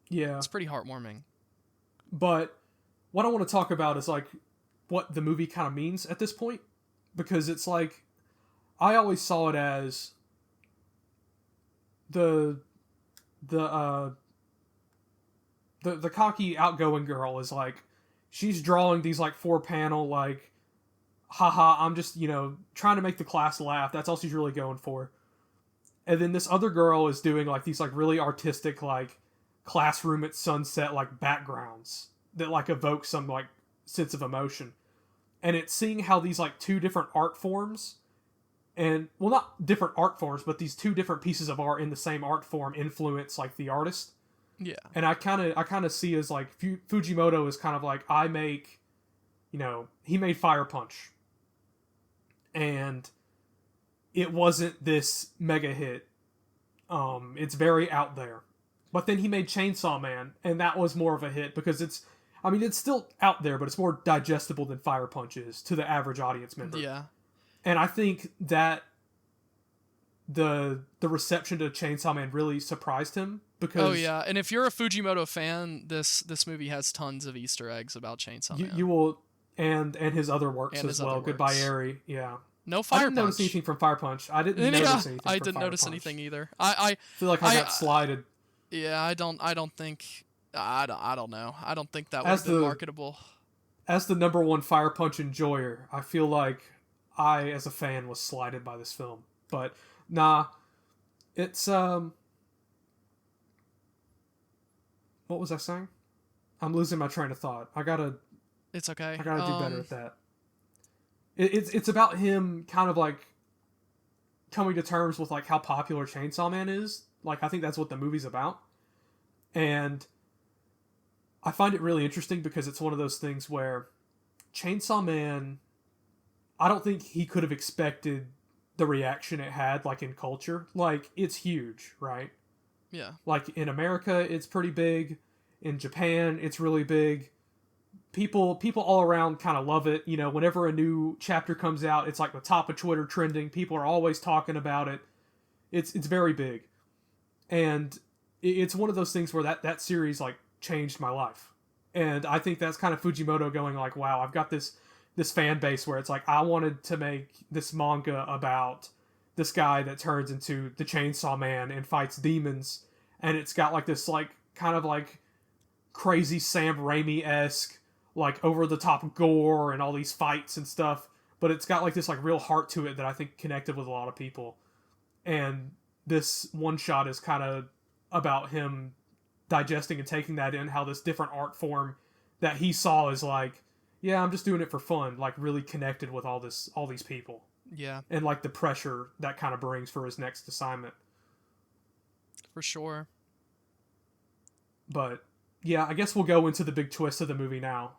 Yeah. It's pretty heartwarming. But what I want to talk about is like what the movie kind of means at this point, because it's like I always saw it as the the the cocky outgoing girl is like she's drawing these like 4 panel like haha I'm just trying to make the class laugh, that's all she's really going for. And then this other girl is doing like these like really artistic like classroom at sunset like backgrounds that like evoke some like sense of emotion. And it's seeing how these like two different art forms, and well, not different art forms, but these two different pieces of art in the same art form influence like the artist. Yeah. And I kind of see as like Fujimoto is kind of like, I make, he made Fire Punch, and it wasn't this mega hit. It's very out there. But then he made Chainsaw Man, and that was more of a hit because it's still out there, but it's more digestible than Fire Punch is to the average audience member. Yeah. And I think that the reception to Chainsaw Man really surprised him because Oh yeah, and if you're a Fujimoto fan, this movie has tons of Easter eggs about Chainsaw Man. you will, and his other works And as his well. other Goodbye, works. Eri. Yeah. No I Fire didn't notice Punch. anything from Fire Punch. I didn't Yeah, notice anything I from didn't Fire notice Punch. anything either. I feel like I got slided. Yeah, I don't think I don't know. I don't think that would have As been the marketable. as the number one Fire Punch enjoyer, I feel like I, as a fan, was slighted by this film. But nah, it's what was I saying? I'm losing my train of thought. It's I okay. gotta do better at that. It's about him kind of like coming to terms with like how popular Chainsaw Man is. Like I think that's what the movie's about, and I find it really interesting because it's one of those things where Chainsaw Man, I don't think he could have expected the reaction it had, like in culture. Like it's huge, right? Yeah. Like in America, it's pretty big. In Japan, it's really big. People all around kind of love it. You know, whenever a new chapter comes out, it's like the top of Twitter trending. People are always talking about it. It's very big, and it's one of those things where that series like changed my life. And I think that's kind of Fujimoto going like, wow, I've got this fan base where it's like I wanted to make this manga about this guy that turns into the Chainsaw Man and fights demons, and it's got like this like kind of like crazy Sam Raimi esque like over the top gore and all these fights and stuff, but it's got like this like real heart to it that I think connected with a lot of people. And this one shot is kind of about him digesting and taking that in, how this different art form that he saw is like, yeah, I'm just doing it for fun, like really connected with all these people, Yeah, and like the pressure that kind of brings for his next assignment. for sure. But yeah, I guess we'll go into the big twist of the movie now.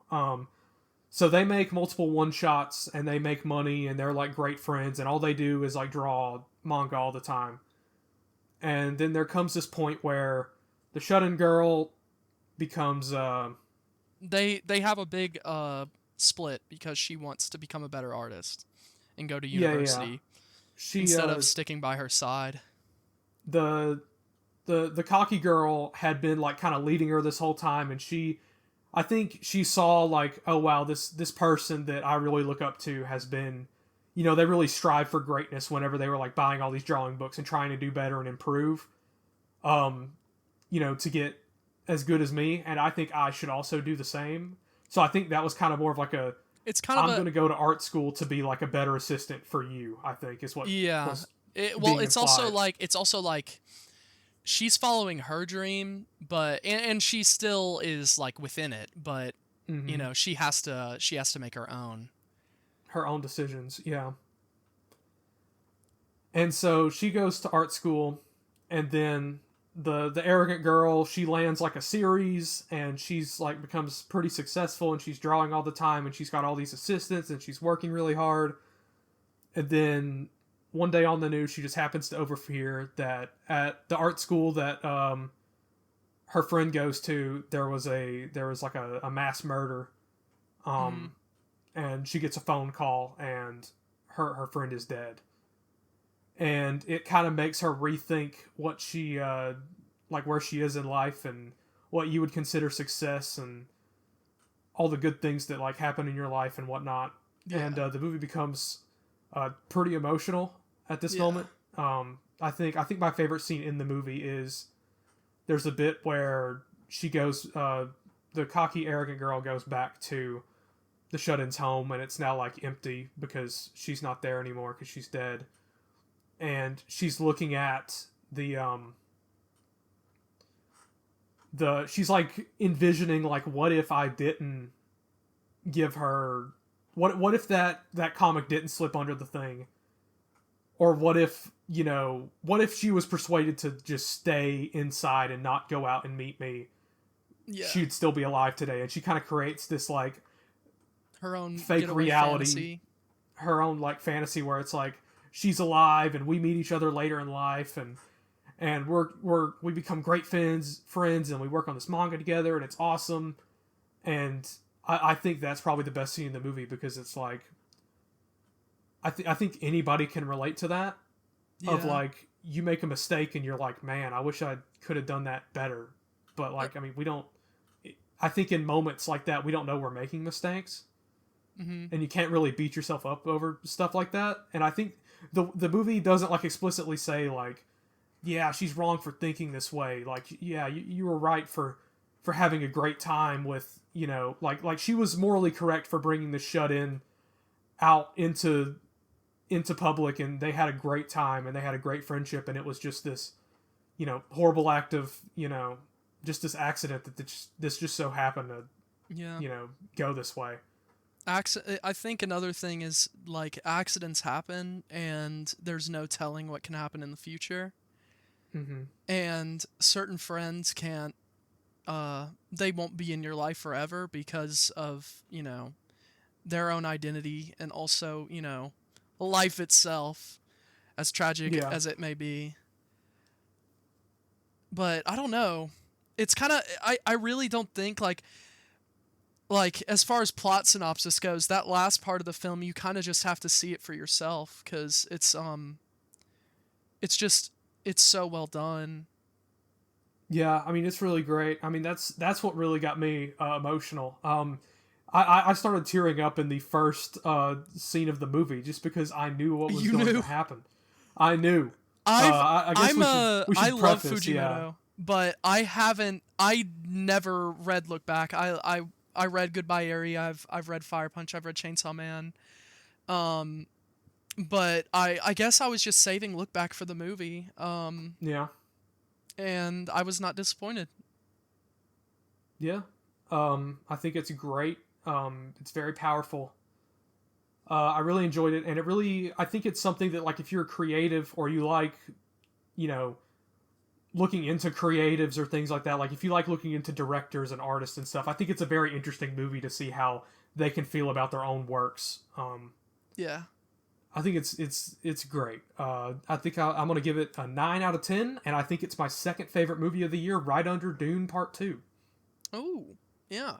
So they make multiple one shots and they make money and they're like great friends and all they do is like draw manga all the time. And then there comes this point where the shut-in girl becomes They have a big split because she wants to become a better artist and go to yeah. university She instead of sticking by her side. the the cocky girl had been like kind of leading her this whole time, and I think she saw like, oh wow, this person that I really look up to has been, you know, they really strive for greatness whenever they were like buying all these drawing books and trying to do better and improve, um you know, to get as good as me, and I think I should also do the same. So I think that was kind of more of like a, It's kind of I'm a going to go to art school to be like a better assistant for you, I think is what yeah. was Well, being implied. it's also like she's following her dream, but and she still is like within it, but you Hmm. know, she has to make her own. Her own decisions, yeah. And so she goes to art school, and then the arrogant girl, she lands like a series, and she's like becomes pretty successful, and she's drawing all the time, and she's got all these assistants, and she's working really hard. And then one day on the news, she just happens to overhear that at the art school that her friend goes to, there was like a mass murder, Mm, um, and she gets a phone call, and her friend is dead, and it kind of makes her rethink what she like where she is in life and what you would consider success and all the good things that like happen in your life and whatnot. And yeah, the movie becomes pretty emotional at this yeah. moment. I think my favorite scene in the movie is there's a bit where she goes, the cocky arrogant girl goes back to the shut-ins home, and it's now like empty because she's not there anymore because she's dead, and she's looking at the she's like envisioning like, what if I didn't give her, what if that comic didn't slip under the thing, or what if, you know, what if she was persuaded to just stay inside and not go out and meet me, Yeah. she'd still be alive today. And she kind of creates this like Her own fake getaway reality, fantasy. her own like fantasy where it's like she's alive and we meet each other later in life, and we become great friends and we work on this manga together and it's awesome. And I think that's probably the best scene in the movie because it's like I think anybody can relate to that, of Yeah. like you make a mistake and you're like, man, I wish I could have done that better. But Uh, like, I mean, we don't, I think in moments like that we don't know we're making mistakes, mhm. and you can't really beat yourself up over stuff like that. And I think the movie doesn't like explicitly say like, yeah, she's wrong for thinking this way. Like, yeah, you were right for having a great time with, like she was morally correct for bringing the shut in out into public, and they had a great time and they had a great friendship, and it was just this, horrible act of, just this accident that this just so happened to, Yeah. go this way. I think another thing is, like, accidents happen and there's no telling what can happen in the future. Mm-hmm. And certain friends can't, they won't be in your life forever because of, their own identity, and also, life itself, as tragic Yeah. as it may be. But I don't know. It's kind of, I really don't think, like as far as plot synopsis goes, that last part of the film, you kind of just have to see it for yourself, because it's so well done. Yeah, I mean, it's really great. I mean, that's what really got me emotional. I started tearing up in the first scene of the movie just because I knew what was You going knew? to happen. I knew. I've I guess I'm a we I should love preface, Fujimoto, but I never read Look Back. I read Goodbye Eri. I've read Fire Punch. I've read Chainsaw Man. Um, but I guess I was just saving Look Back for the movie. Yeah, And I was not disappointed. yeah. I think it's great. It's very powerful. I really enjoyed it, and I think it's something that, like, if you're a creative or you like, you know, looking into creatives or things like that, like if you like looking into directors and artists and stuff, I think it's a very interesting movie to see how they can feel about their own works. Yeah. I think it's great. I think I'm going to give it a 9 out of 10, and I think it's my second favorite movie of the year, right under Dune Part 2. Oh, yeah.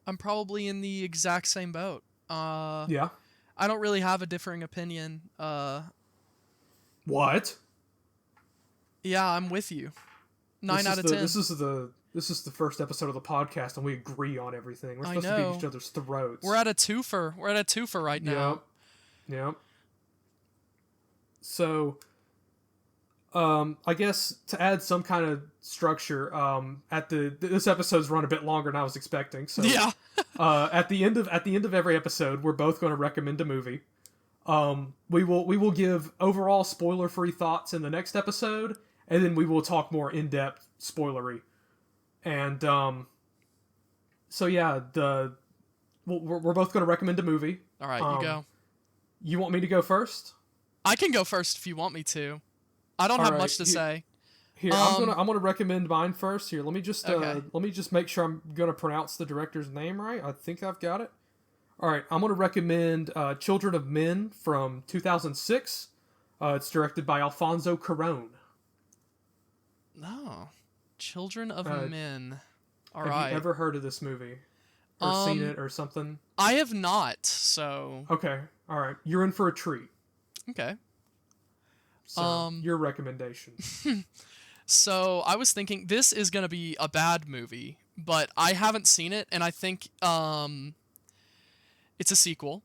I'm probably in the exact same boat. Yeah. I don't really have a differing opinion. What? Yeah, I'm with you. 9 out of 10. This is the first episode of the podcast, and we agree on everything. We're I supposed to be know. at each other's throats. We're at a twofer. We're at a twofer right now. Yep. So, I guess to add some kind of structure, this episode's run a bit longer than I was expecting. So, Yeah. at the end of every episode, we're both going to recommend a movie. We will give overall spoiler-free thoughts in the next episode, and then we will talk more in-depth spoilery. And so yeah, we're both going to recommend a movie. All right, you go. You want me to go first? I can go first if you want me to. I don't All have right, much to say. Here, I'm gonna recommend mine first. Here, let me just make sure I'm gonna pronounce the director's name right. I think I've got it. All right, I'm gonna recommend Children of Men from 2006. It's directed by Alfonso Cuarón. No. Children of Men. All have right. you ever heard of this movie? Or seen it or something? I have not, so... Okay, all right. You're in for a treat. Okay. So, your recommendation. So, I was thinking, this is going to be a bad movie, but I haven't seen it, and I think it's a sequel.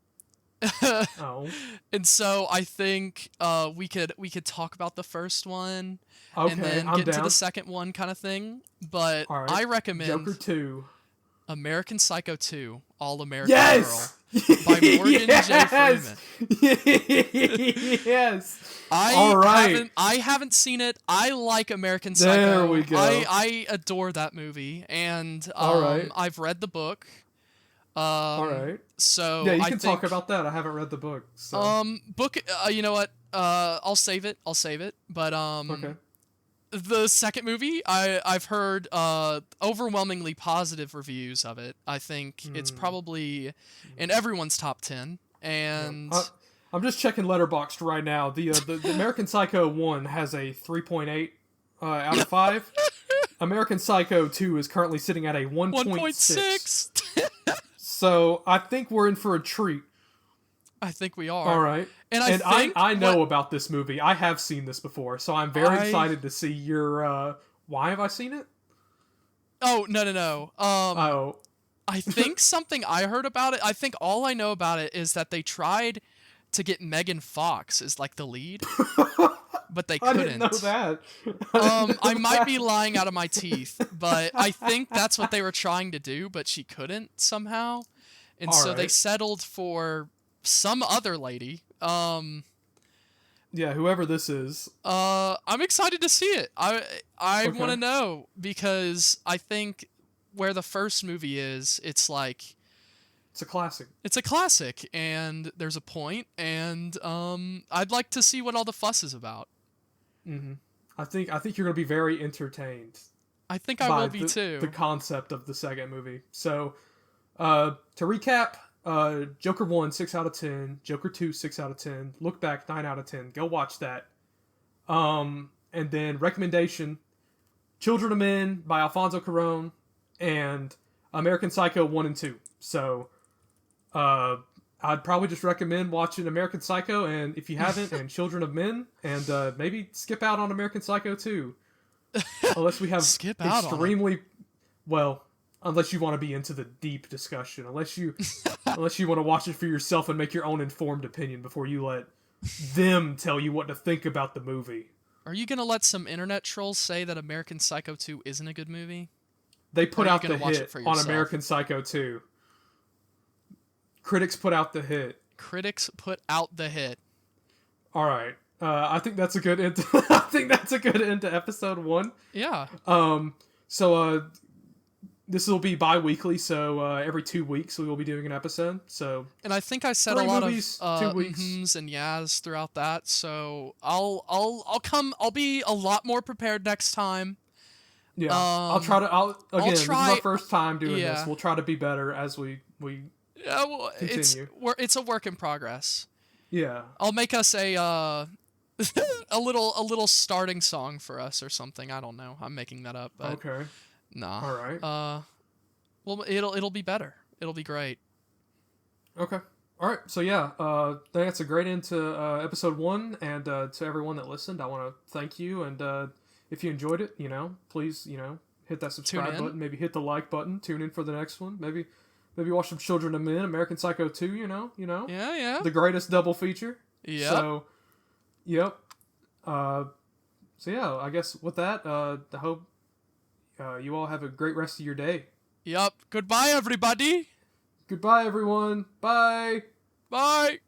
Oh. And so I think we could talk about the first one, Okay, and then I'm get down. to the second one kind of thing. But All right. I recommend Joker 2. American Psycho 2, All American Yes! Girl by Morgan J. Freeman. Yes. All right. I haven't seen it. I like American Psycho. There we go. I adore that movie, and All right. I've read the book. All right. So Yeah, you I can think, talk about that. I haven't read the book. So. book. You know what? I'll save it. But Okay. the second movie, I've heard overwhelmingly positive reviews of it. I think it's probably in everyone's top 10. And I'm just checking Letterboxd right now. The American Psycho 1 has a 3.8 out of 5. American Psycho 2 is currently sitting at a 1.6. So I think we're in for a treat. I think we are. All right. And I know about this movie. I have seen this before, so I'm very excited to see your. Why have I seen it? Oh no. Oh. I think something I heard about it. I think all I know about it is that they tried to get Megan Fox as like the lead, but they I couldn't. didn't know that. I might be lying out of my teeth, but I think that's what they were trying to do, but she couldn't somehow. And All so they right. settled for some other lady. Yeah, whoever this is. I'm excited to see it. I want Okay. to know because I think where the first movie is, it's like It's a classic. it's a classic and there's a point and I'd like to see what all the fuss is about. Hmm. I think you're gonna be very entertained I think I by will be the too. concept of the second movie. So, to recap, Joker 1 6 out of 10, Joker 2 6 out of 10, Look Back 9 out of 10. Go watch that. And then recommendation: Children of Men by Alfonso Cuarón and American Psycho 1 and 2. So, uh, I'd probably just recommend watching American Psycho, and if you haven't, and Children of Men, and maybe skip out on American Psycho 2. Unless we have Skip out on it. extremely well, unless you want to be into the deep discussion, unless you want to watch it for yourself and make your own informed opinion before you let them tell you what to think about the movie. Are you gonna let some internet trolls say that American Psycho 2 isn't a good movie? They Or are put you out gonna the watch it hit for on yourself? American Psycho 2. Critics put out the hit. Critics put out the hit. All right. I think that's a good end. I think that's a good end to episode 1. Yeah. So this will be bi-weekly, so every 2 weeks we will be doing an episode. So And I think I said 3 a lot movies, of 2 weeks. mhms and yas throughout that, so I'll be a lot more prepared next time. Yeah, again, this is try- our first time doing yeah. this. We'll try to be better as we Yeah, well, continue. it's a work in progress. Yeah. I'll make us a a little starting song for us or something. I don't know. I'm making that up, but Okay. nah. All right. Well, it'll be better. It'll be great. Okay. All right. So yeah, I think that's a great end to episode 1, and to everyone that listened, I want to thank you. And if you enjoyed it, please, hit that subscribe in. button. Maybe hit the like button. Tune in for the next one. Maybe watch some Children of Men, American Psycho 2. Yeah. The greatest double feature. Yep. So, yep. So yeah, I guess with that, I hope you all have a great rest of your day. Yep. Goodbye, everybody. Goodbye, everyone. Bye. Bye.